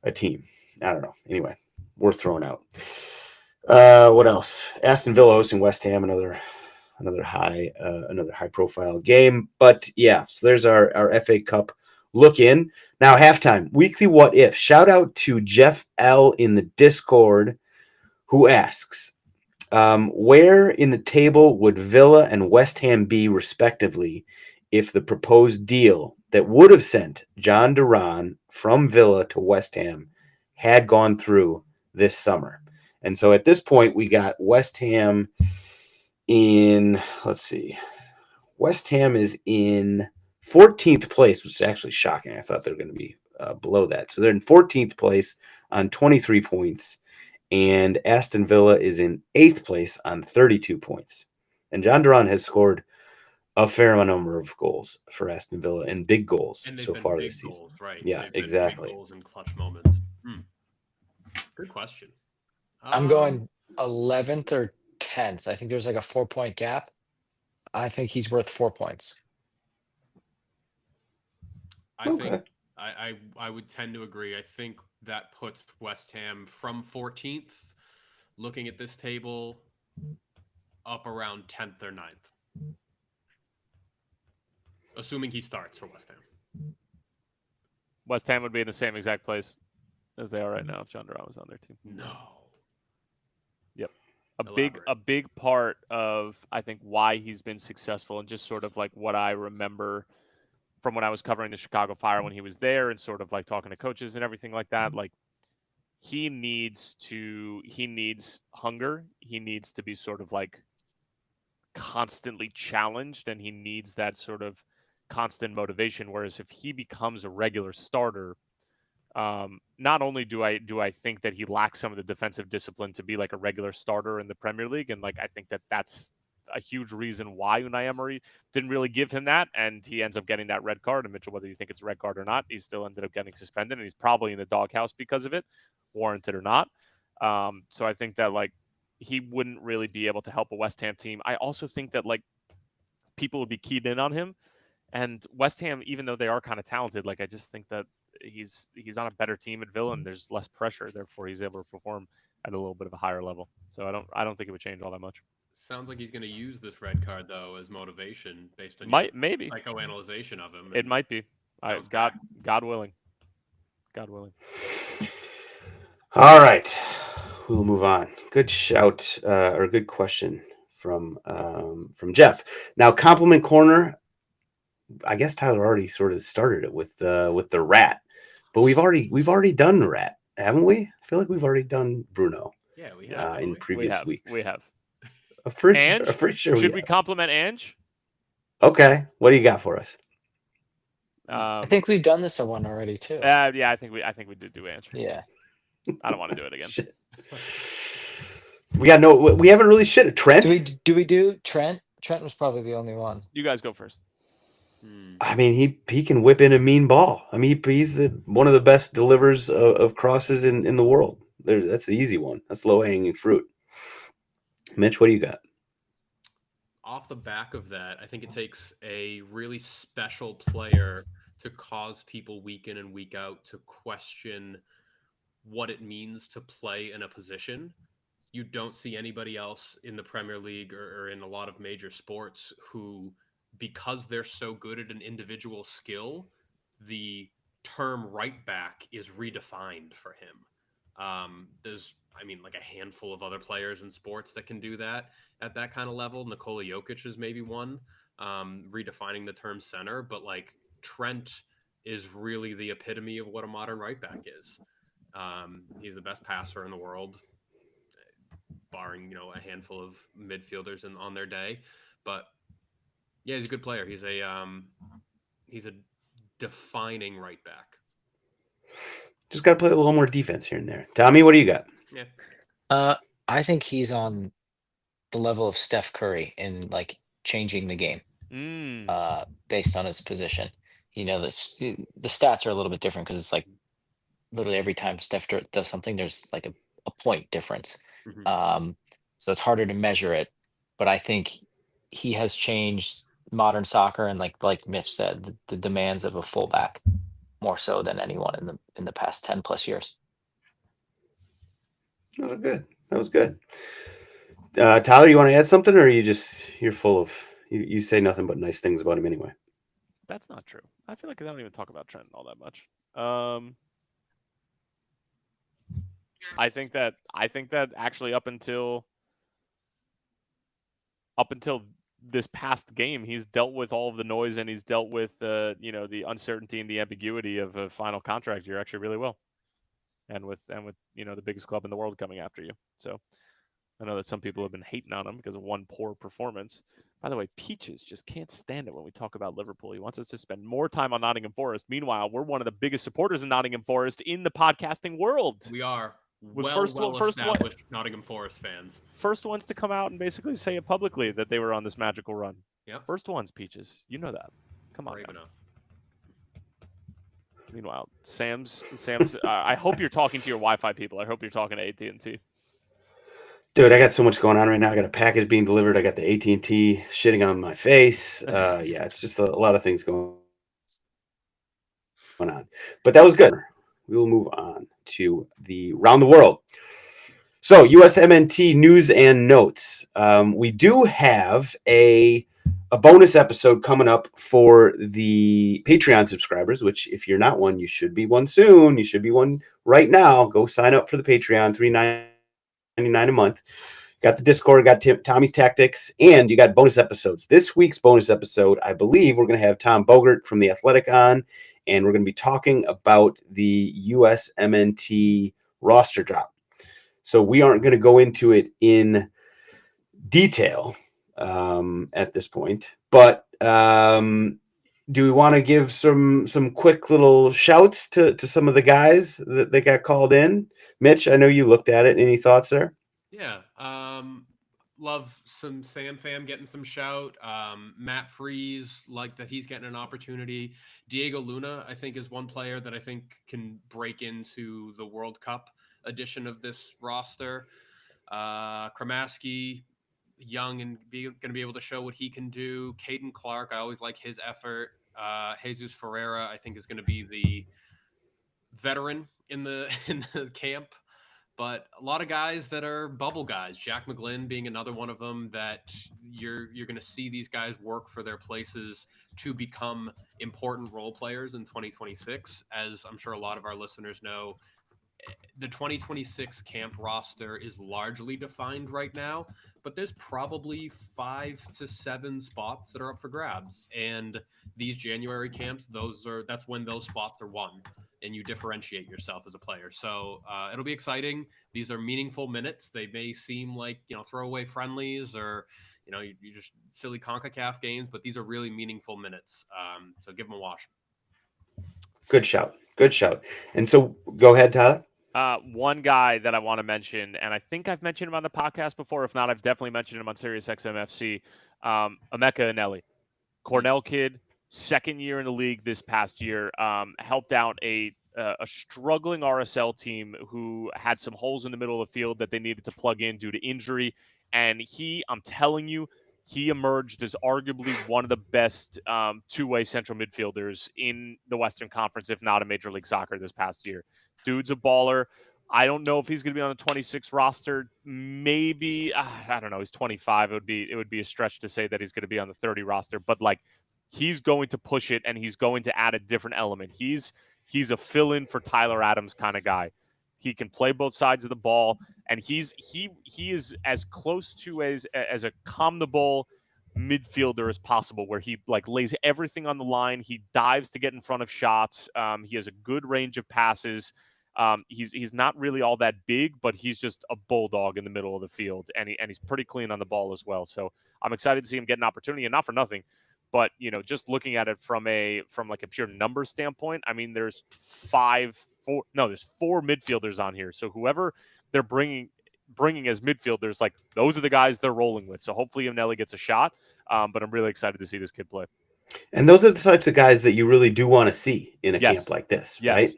a team. I don't know. Anyway, worth throwing out. What else? Aston Villa hosting West Ham, another high profile game. But yeah, so there's our FA Cup look in. Now halftime, weekly what if. Shout out to Jeff L in the Discord who asks, where in the table would Villa and West Ham be respectively if the proposed deal that would have sent Jhon Duran from Villa to West Ham had gone through this summer? And so at this point, we got West Ham in, let's see, West Ham is in 14th place, which is actually shocking. I thought they were going to be below that. So they're in 14th place on 23 points. And Aston Villa is in 8th place on 32 points. And Jhon Duran has scored a fair number of goals for Aston Villa and big goals so far this season. Right? Yeah, exactly. Big goals in clutch moments. Good question. I'm going 11th or 10th. I think there's like a 4-point gap. I think he's worth 4 points. I think I would tend to agree. I think that puts West Ham from 14th, looking at this table, up around 10th or 9th. Assuming he starts for West Ham. West Ham would be in the same exact place as they are right now if Jhon Duran was on their team. No. Yep. A big part of, I think, why he's been successful and just sort of like what I remember from when I was covering the Chicago Fire when he was there and sort of like talking to coaches and everything like that, like he needs hunger. He needs to be sort of like constantly challenged, and he needs that sort of constant motivation. Whereas if he becomes a regular starter, not only do I think that he lacks some of the defensive discipline to be like a regular starter in the Premier League, and like I think that's a huge reason why Unai Emery didn't really give him that, and he ends up getting that red card. And Mitchell, whether you think it's a red card or not, he still ended up getting suspended, and he's probably in the doghouse because of it, warranted or not. So I think that like he wouldn't really be able to help a West Ham team. I also think that like people would be keyed in on him, and West Ham, even though they are kind of talented, like I just think that he's on a better team at Villa, and there's less pressure, therefore he's able to perform at a little bit of a higher level. So I don't think it would change all that much. Sounds like he's going to use this red card though as motivation based on maybe psychoanalyzation of him. It might be. God willing. God willing. All right, we'll move on. Good shout or good question from Jeff. Now, compliment corner. I guess Tyler already sort of started it with the rat, but we've already done the rat, haven't we? I feel like we've already done Bruno. Yeah, we have in previous weeks. We have. I'm pretty sure. Should we compliment Ange? Okay, what do you got for us? I think we've done this one already too. Yeah, I think we did do Ange. Yeah. I don't want to do it again. Shit. We haven't really shit at Trent. Do we do Trent? Trent was probably the only one. You guys go first. I mean, he can whip in a mean ball. I mean, he's one of the best delivers of crosses in the world. That's the easy one. That's low hanging fruit. Mitch, what do you got? Off the back of that, I think it takes a really special player to cause people week in and week out to question what it means to play in a position. You don't see anybody else in the Premier League or in a lot of major sports who, because they're so good at an individual skill, the term right back is redefined for him. There's like a handful of other players in sports that can do that at that kind of level. Nikola Jokic is maybe one, redefining the term center, but like Trent is really the epitome of what a modern right back is. He's the best passer in the world, barring, a handful of midfielders on their day, but yeah, he's a good player. He's a defining right back. Just got to play a little more defense here and there. Tommy, what do you got? Yeah. I think he's on the level of Steph Curry in like changing the game based on his position. The stats are a little bit different because it's like literally every time Steph does something, there's like a point difference. Mm-hmm. So it's harder to measure it, but I think he has changed modern soccer, and like Mitch said, the demands of a fullback more so than anyone in the past 10 plus years. That was good. Tyler, you want to add something, or are you're full of you say nothing but nice things about him anyway? That's not true. I feel like I don't even talk about Trent all that much. I think that actually up until this past game, he's dealt with all of the noise, and he's dealt with the uncertainty and the ambiguity of a final contract year actually really well, and with the biggest club in the world coming after you. So I know that some people have been hating on him because of one poor performance. By the way, Peaches just can't stand it when we talk about Liverpool. He wants us to spend more time on Nottingham Forest. Meanwhile, we're one of the biggest supporters of Nottingham Forest in the podcasting world. We are. First established Nottingham Forest fans. First ones to come out and basically say it publicly that they were on this magical run. Yeah. First ones, Peaches. You know that. Come on. Brave enough. Meanwhile, Sam's. I hope you're talking to your Wi-Fi people. I hope you're talking to AT&T. Dude, I got so much going on right now. I got a package being delivered. I got the AT&T shitting on my face. Yeah, it's just a lot of things going on. But that was good. We will move on to the round the world. So USMNT news and notes. We do have a bonus episode coming up for the Patreon subscribers, which if you're not one, you should be one soon. You should be one right now. Go sign up for the Patreon, $3.99 a month. Got the Discord, got Tommy's Tactics, and you got bonus episodes. This week's bonus episode, I believe we're going to have Tom Bogert from The Athletic on, and we're going to be talking about the USMNT roster drop. So we aren't going to go into it in detail at this point, but do we want to give some quick little shouts to some of the guys that they got called in? Mitch, I know you looked at it. Any thoughts there? Yeah. love some Sam Fam getting some shout. Matt Freeze, like that he's getting an opportunity. Diego Luna, I think, is one player that I think can break into the World Cup edition of this roster. Kramaski, young and going to be able to show what he can do. Caden Clark, I always like his effort. Jesus Ferreira, I think, is going to be the veteran in the camp. But a lot of guys that are bubble guys. Jack McGlynn being another one of them that you're going to see these guys work for their places to become important role players in 2026. As I'm sure a lot of our listeners know, the 2026 camp roster is largely defined right now, but there's probably 5 to 7 spots that are up for grabs. And these January camps, that's when those spots are won and you differentiate yourself as a player. So it'll be exciting. These are meaningful minutes. They may seem like, throwaway friendlies or, you just silly CONCACAF games, but these are really meaningful minutes. So give them a watch. Good shout. Good shout. And so go ahead, Tyler. One guy that I want to mention, and I think I've mentioned him on the podcast before. If not, I've definitely mentioned him on Sirius XMFC. Emeka Anelli, Cornell kid, second year in the league this past year. Helped out a struggling RSL team who had some holes in the middle of the field that they needed to plug in due to injury. And I'm telling you, he emerged as arguably one of the best two-way central midfielders in the Western Conference, if not in Major League Soccer this past year. Dude's a baller. I don't know if he's going to be on the 26 roster. Maybe, I don't know. He's 25. It would be a stretch to say that he's going to be on the 30 roster, but he's going to push it and he's going to add a different element. He's a fill-in for Tyler Adams kind of guy. He can play both sides of the ball, and he is as close to as a calm the ball midfielder as possible, where he lays everything on the line. He dives to get in front of shots. He has a good range of passes. He's not really all that big, but he's just a bulldog in the middle of the field, and he's pretty clean on the ball as well. So I'm excited to see him get an opportunity, and not for nothing. But just looking at it from a pure number standpoint, I mean, there's there's 4 midfielders on here. So whoever they're bringing as midfielders, those are the guys they're rolling with. So hopefully Anelli gets a shot. But I'm really excited to see this kid play. And those are the types of guys that you really do want to see in a camp like this, right?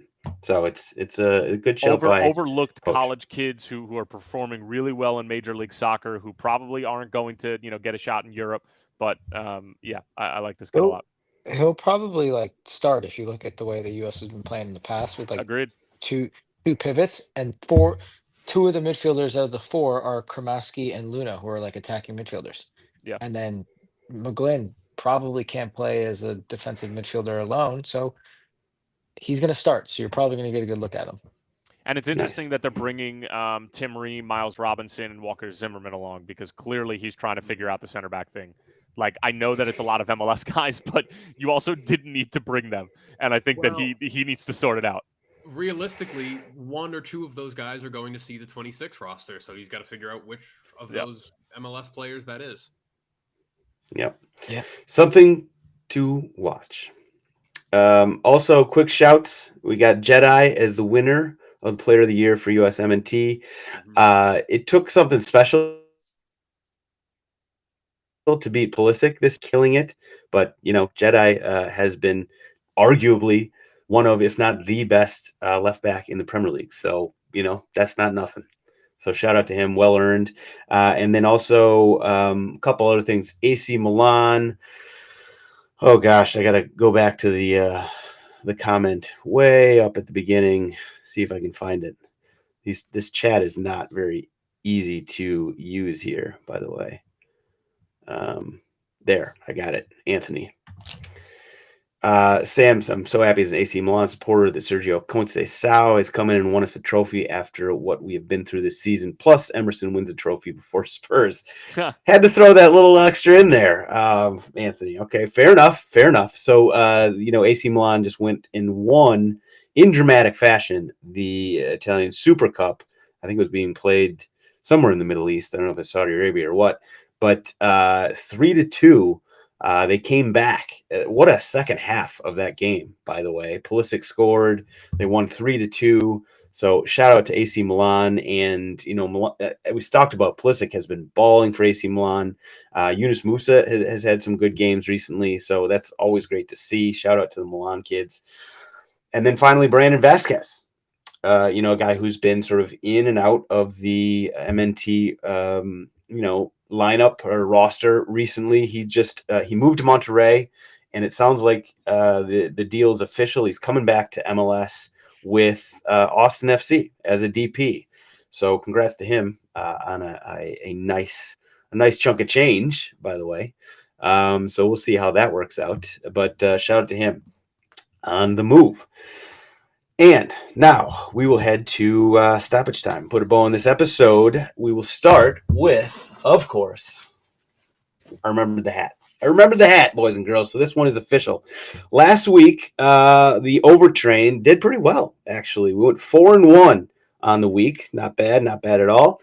So it's a good show by overlooked Coach. College kids who are performing really well in Major League Soccer, who probably aren't going to get a shot in Europe. But I like this kid a lot. He'll probably start if you look at the way the U.S. has been playing in the past with Agreed. two pivots, and 2 of the midfielders out of the 4 are Kramaski and Luna, who are attacking midfielders. Yeah. And then McGlynn probably can't play as a defensive midfielder alone, so he's going to start. So you're probably going to get a good look at him. And it's interesting that they're bringing Tim Ream, Miles Robinson, and Walker Zimmerman along, because clearly he's trying to figure out the center back thing. I know that it's a lot of MLS guys, but you also didn't need to bring them. And I think that he needs to sort it out. Realistically, 1 or 2 of those guys are going to see the 26 roster, so he's got to figure out which of those MLS players that is. Yep. Yeah. Something to watch. Also, quick shouts. We got Jedi as the winner of the Player of the Year for USMNT. It took something special to beat Pulisic, this killing it, but Jedi has been arguably one of, if not the best left back in the Premier League. So that's not nothing. So shout out to him, well earned. And then also a couple other things. AC Milan. Oh gosh, I gotta go back to the comment way up at the beginning. See if I can find it. This chat is not very easy to use here, by the way. There, I got it. Anthony. Sam, I'm so happy as an AC Milan supporter that Sergio Conceição has come in and won us a trophy after what we have been through this season. Plus, Emerson wins a trophy before Spurs. Had to throw that little extra in there, Anthony. Okay, fair enough. So, AC Milan just went and won in dramatic fashion the Italian Super Cup. I think it was being played somewhere in the Middle East. I don't know if it's Saudi Arabia or what. But 3-2, they came back. What a second half of that game, by the way. Pulisic scored. They won 3-2. So shout out to AC Milan, and we talked about Pulisic has been balling for AC Milan. Yunus Musa has had some good games recently, so that's always great to see. Shout out to the Milan kids. And then finally, Brandon Vasquez, a guy who's been sort of in and out of the MNT, lineup or roster recently. He moved to Monterrey, and it sounds like the deal is official. He's coming back to MLS with Austin FC as a DP. So congrats to him on a nice chunk of change, by the way. So we'll see how that works out. But shout out to him on the move. And now we will head to stoppage time. Put a bow on this episode. We will start with, of course, I remembered the hat. I remembered the hat, boys and girls. So this one is official. Last week, the Overtrain did pretty well, actually. We went 4-1 on the week. Not bad at all.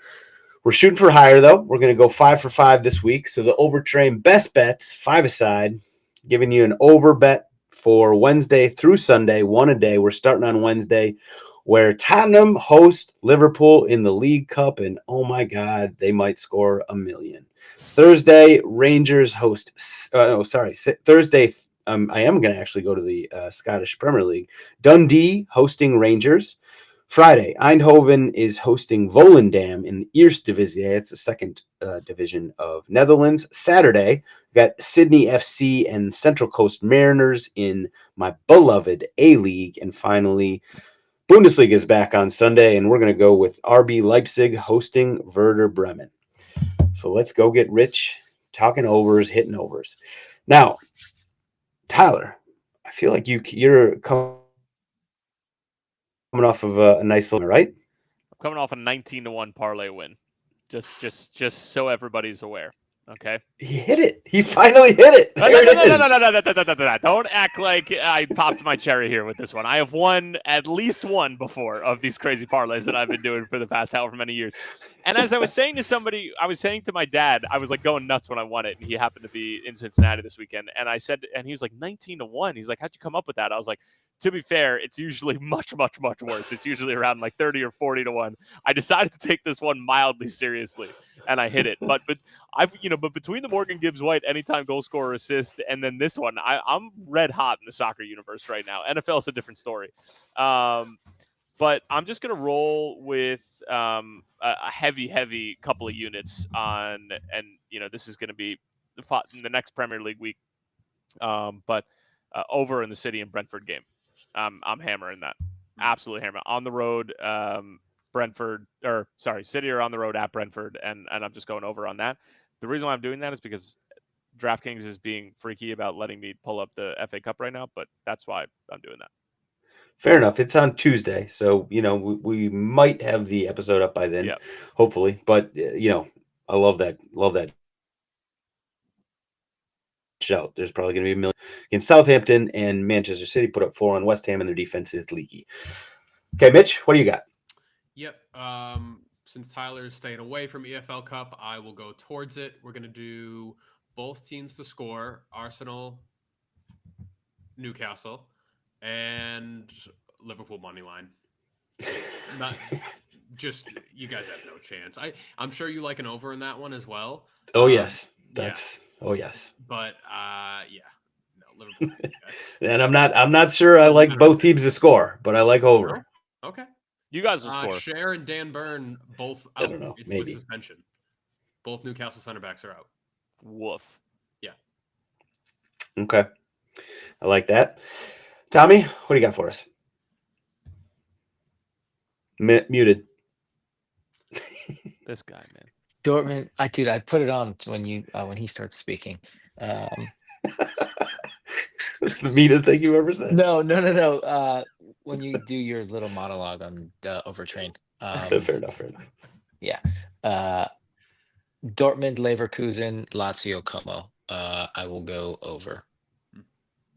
We're shooting for higher, though. We're going to go 5 for 5 this week. So the Overtrain best bets, 5-a-side, giving you an over bet for Wednesday through Sunday, one a day. We're starting on Wednesday, where Tottenham host Liverpool in the League Cup, and oh my God, they might score a million. Thursday, Rangers host. Thursday, I am going to actually go to the Scottish Premier League. Dundee hosting Rangers. Friday, Eindhoven is hosting Volendam in the Eerste-Divisie. It's the second division of Netherlands. Saturday, we got Sydney FC and Central Coast Mariners in my beloved A-League. And finally, Bundesliga is back on Sunday, and we're going to go with RB Leipzig hosting Werder Bremen. So let's go get rich, talking overs, hitting overs. Now, Tyler, I feel like you're coming off of a nice little, right? I'm coming off a 19-1 parlay win. Just so everybody's aware. Okay. He hit it. He finally hit it. No. Don't act like I popped my cherry here with this one. I have won at least one before of these crazy parlays that I've been doing for the past however many years. And as I was saying to somebody, I was saying to my dad, I was like going nuts when I won it. And he happened to be in Cincinnati this weekend. And I said, and he was like 19-1. He's like, how'd you come up with that? I was like, to be fair, it's usually much, much, much worse. It's usually around like 30 or 40-1. I decided to take this one mildly seriously, and I hit it. But between the Morgan Gibbs White anytime goal scorer assist and then this one, I'm red hot in the soccer universe right now. NFL is a different story. But I'm just going to roll with a heavy couple of units on, and this is going to be in the next Premier League week. But over in the City and Brentford game. I'm hammering that. Absolutely hammering. On the road, City are on the road at Brentford, and I'm just going over on that. The reason why I'm doing that is because DraftKings is being freaky about letting me pull up the FA Cup right now, but that's why I'm doing that. Fair enough. It's on Tuesday, so we might have the episode up by then, hopefully. But I love that. Shout. There's probably going to be a million against Southampton, and Manchester City put up 4 on West Ham, and their defense is leaky. Okay, Mitch, what do you got? Yep. Since Tyler's staying away from EFL Cup, I will go towards it. We're going to do both teams to score: Arsenal, Newcastle, and Liverpool money line. Not just you guys have no chance. I'm sure you like an over in that one as well. Oh yes, Oh yes. But no, Liverpool. And I'm not sure I like both teams to score, but I like over. Oh, okay. You guys will score. Cher and Dan Burn both out. I don't know. It's maybe. with suspension. Both Newcastle center backs are out. Woof. Yeah. Okay. I like that. Tommy, what do you got for us? Muted. This guy, man. Dortmund, I put it on when he starts speaking. That's the meanest thing you've ever said. No. When you do your little monologue on Overtrain. Fair enough. Yeah. Dortmund, Leverkusen, Lazio, Como. I will go over.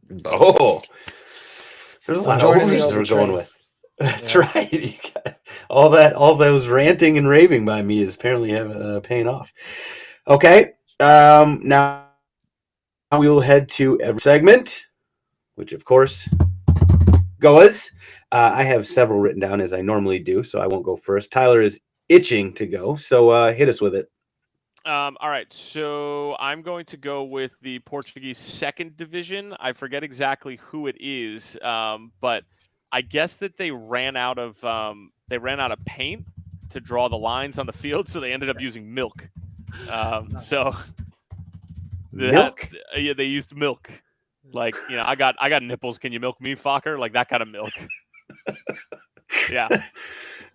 Both. Oh, there's a lot of overs we're going with. That's right. You got all those ranting and raving by me is apparently paying off. Okay. Now we will head to every segment, which of course GOAWs. I have several written down as I normally do, so I won't go first. Tyler is itching to go, so hit us with it. All right, so I'm going to go with the Portuguese second division. I forget exactly who it is, but I guess that they ran out of paint to draw the lines on the field, so they ended up using milk. So Milk? yeah, they used milk. Like, I got nipples. Can you milk me, fucker? Like that kind of milk. Yeah,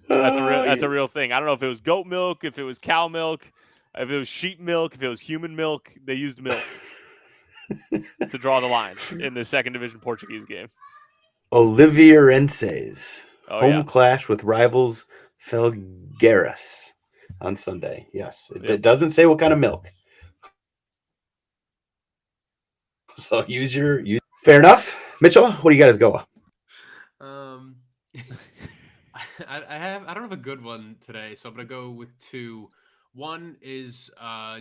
that's a real thing. I don't know if it was goat milk, if it was cow milk, if it was sheep milk, if it was human milk. They used milk to draw the lines in the second division Portuguese game. Oliveirenses. Oh, Home yeah. clash with rivals Felgueiras on Sunday. Yes, it Yep. doesn't say what kind of milk. So fair enough. Mitchell, what do you got as go? I don't have a good one today, so I'm gonna go with two. One is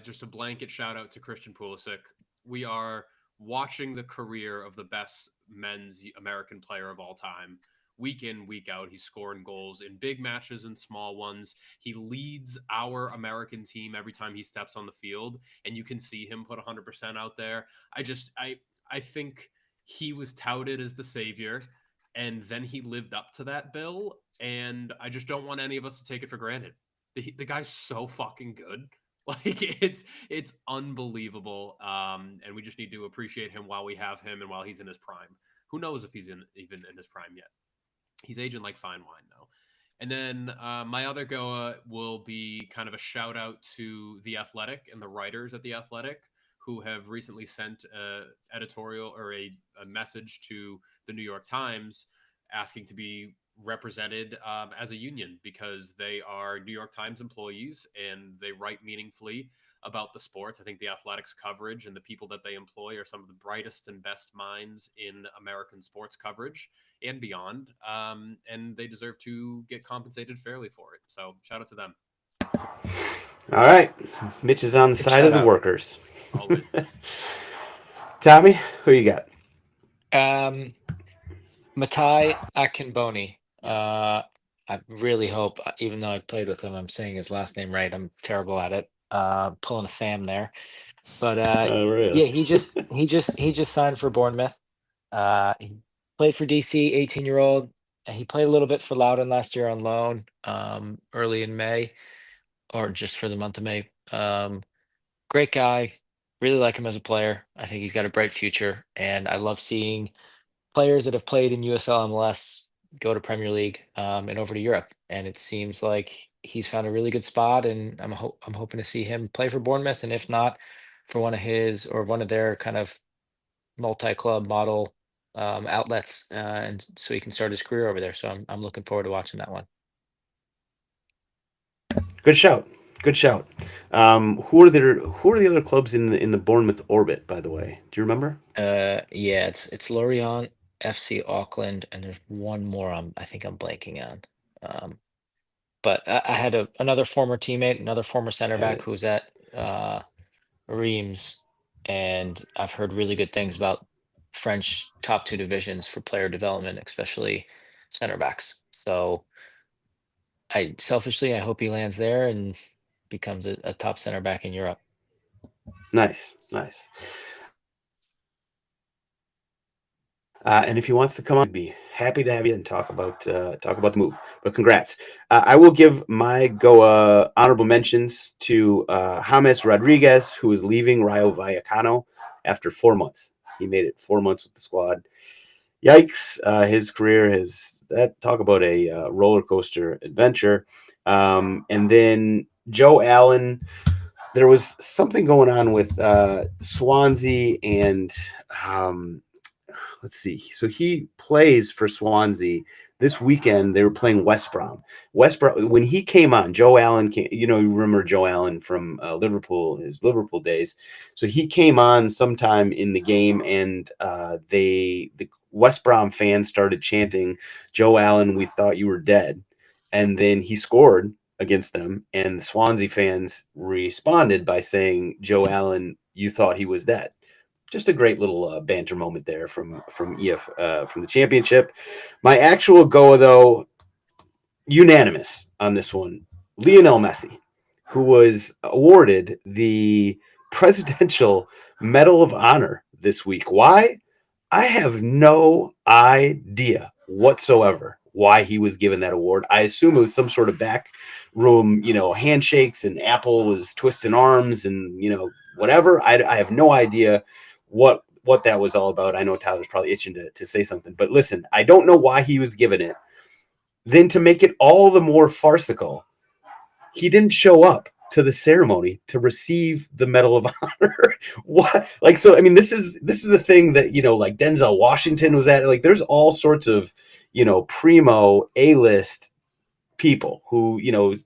just a blanket shout out to Christian Pulisic. We are watching the career of the best men's American player of all time. Week in, week out, he's scoring goals in big matches and small ones. He leads our American team every time he steps on the field, and you can see him put 100% out there. I think he was touted as the savior, and then he lived up to that bill, and I just don't want any of us to take it for granted. The guy's so fucking good. Like it's unbelievable, and we just need to appreciate him while we have him and while he's in his prime. Who knows if he's even in his prime yet? He's aging like fine wine though. And then my other Goa will be kind of a shout out to The Athletic and the writers at The Athletic, who have recently sent an editorial or a message to the New York Times asking to be represented as a union, because they are New York Times employees and they write meaningfully about the sports. I think the Athletics coverage and the people that they employ are some of the brightest and best minds in American sports coverage and beyond. And they deserve to get compensated fairly for it. So shout out to them. All right. Mitch is on the side of the workers. Always. Tommy, who you got? Matai Akinboni. I really hope, even though I played with him, I'm saying his last name right. I'm terrible at it. Pulling a Sam there, but Really? yeah, he just signed for Bournemouth. He played for DC, 18-year-old. And he played a little bit for Loudoun last year on loan, early in May, or just for the month of May. Great guy. Really like him as a player. I think he's got a bright future, and I love seeing players that have played in USL MLS go to Premier League, and over to Europe. And it seems like he's found a really good spot, and I'm hoping to see him play for Bournemouth, and if not, for one of his or one of their kind of multi-club model outlets, and so he can start his career over there. So I'm looking forward to watching that one. Good shout. Good shout. Who are the other clubs in the Bournemouth orbit, by the way? Do you remember? Yeah, it's Lorient, FC Auckland, and there's one more I think I'm blanking on. But I had another former teammate, another former center back who's at Reims, and I've heard really good things about French top two divisions for player development, especially center backs. So I hope he lands there and becomes a top center back in Europe. Nice. And if he wants to come on, I'd be happy to have you and talk about the move. But congrats. I will give my honorable mentions to James Rodriguez, who is leaving Rayo Vallecano after 4 months. He made it 4 months with the squad. Yikes! His career talk about a roller coaster adventure. And then Joe Allen. There was something going on with Swansea and. Let's see. So he plays for Swansea this weekend. They were playing West Brom. When he came on, Joe Allen came. You remember Joe Allen from Liverpool, his Liverpool days. So he came on sometime in the game, and the West Brom fans started chanting, "Joe Allen, we thought you were dead," and then he scored against them, and the Swansea fans responded by saying, "Joe Allen, you thought he was dead." just a great little banter moment there from EF from the championship. My actual GOA, though, unanimous on this one, Lionel Messi, who was awarded the Presidential Medal of Honor this week. Why? I have no idea whatsoever why he was given that award. I assume it was some sort of backroom, handshakes, and Apple was twisting arms and, whatever. I have no idea what that was all about. I know Tyler's probably itching to say something, but listen, I don't know why he was given it. Then to make it all the more farcical, he didn't show up to the ceremony to receive the Medal of Honor. What? So, I mean, this is the thing that, like Denzel Washington was at. Like, there's all sorts of, primo A-list people who,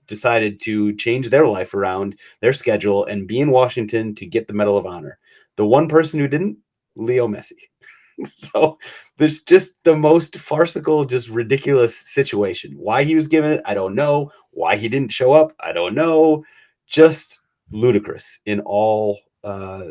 decided to change their life around, their schedule, and be in Washington to get the Medal of Honor. The one person who didn't, Leo Messi. So there's just the most farcical, just ridiculous situation. Why he was given it, I don't know. Why he didn't show up, I don't know. Just ludicrous in all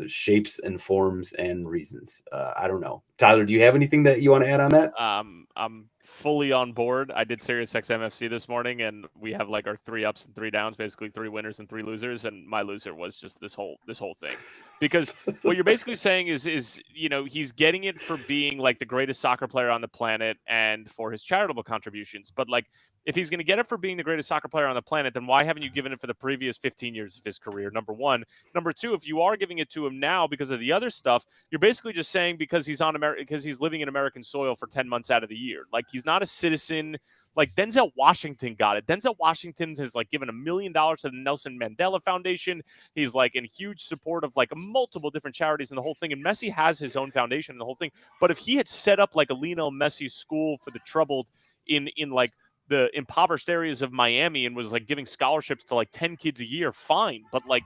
shapes and forms and reasons. I don't know. Tyler, do you have anything that you want to add on that? I'm fully on board. I did Sirius XM FC this morning, and we have like our 3 ups and 3 downs, basically 3 winners and 3 losers. And my loser was just this whole thing, because what you're basically saying is he's getting it for being like the greatest soccer player on the planet and for his charitable contributions. But like, if he's going to get it for being the greatest soccer player on the planet, then why haven't you given it for the previous 15 years of his career? Number one. Number two, if you are giving it to him now because of the other stuff, you're basically just saying because he's because he's living in American soil for 10 months out of the year. Like, he's not a citizen. Like, Denzel Washington got it. Denzel Washington has like given $1 million to the Nelson Mandela Foundation. He's like in huge support of like multiple different charities and the whole thing. And Messi has his own foundation and the whole thing. But if he had set up like a Lionel Messi school for the troubled in like the impoverished areas of Miami and was like giving scholarships to like 10 kids a year, fine. But like,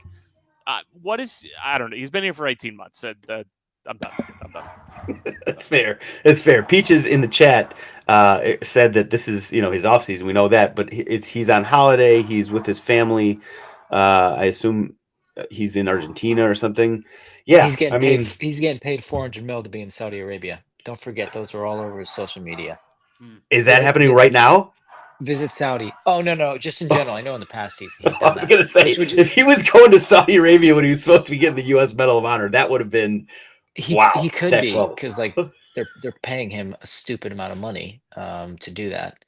I don't know. He's been here for 18 months. I'm done. That's fair. It's fair. Peaches in the chat said that this is, his off season. We know that, but he's on holiday. He's with his family. I assume he's in Argentina or something. Yeah. He's getting paid $400 million to be in Saudi Arabia. Don't forget, those are all over his social media. Is that happening right now? Visit Saudi. Oh, no, just in general. I know in the past he's done that. I was going to say, if he was going to Saudi Arabia when he was supposed to be getting the U.S. Medal of Honor, that would have been, wow. He could be, because like they're paying him a stupid amount of money to do that.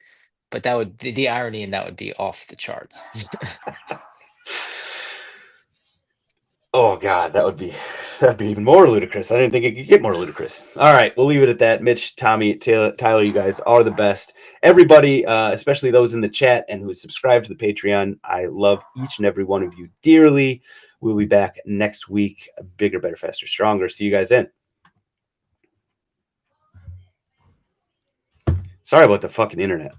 But that would, the irony in that would be off the charts. Oh God, that'd be even more ludicrous. I didn't think it could get more ludicrous. All right, we'll leave it at that. Mitch, Tommy, Tyler, you guys are the best. Everybody, especially those in the chat and who subscribe to the Patreon, I love each and every one of you dearly. We'll be back next week, bigger, better, faster, stronger. See you guys then. Sorry about the fucking internet.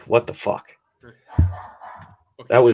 What the fuck? That was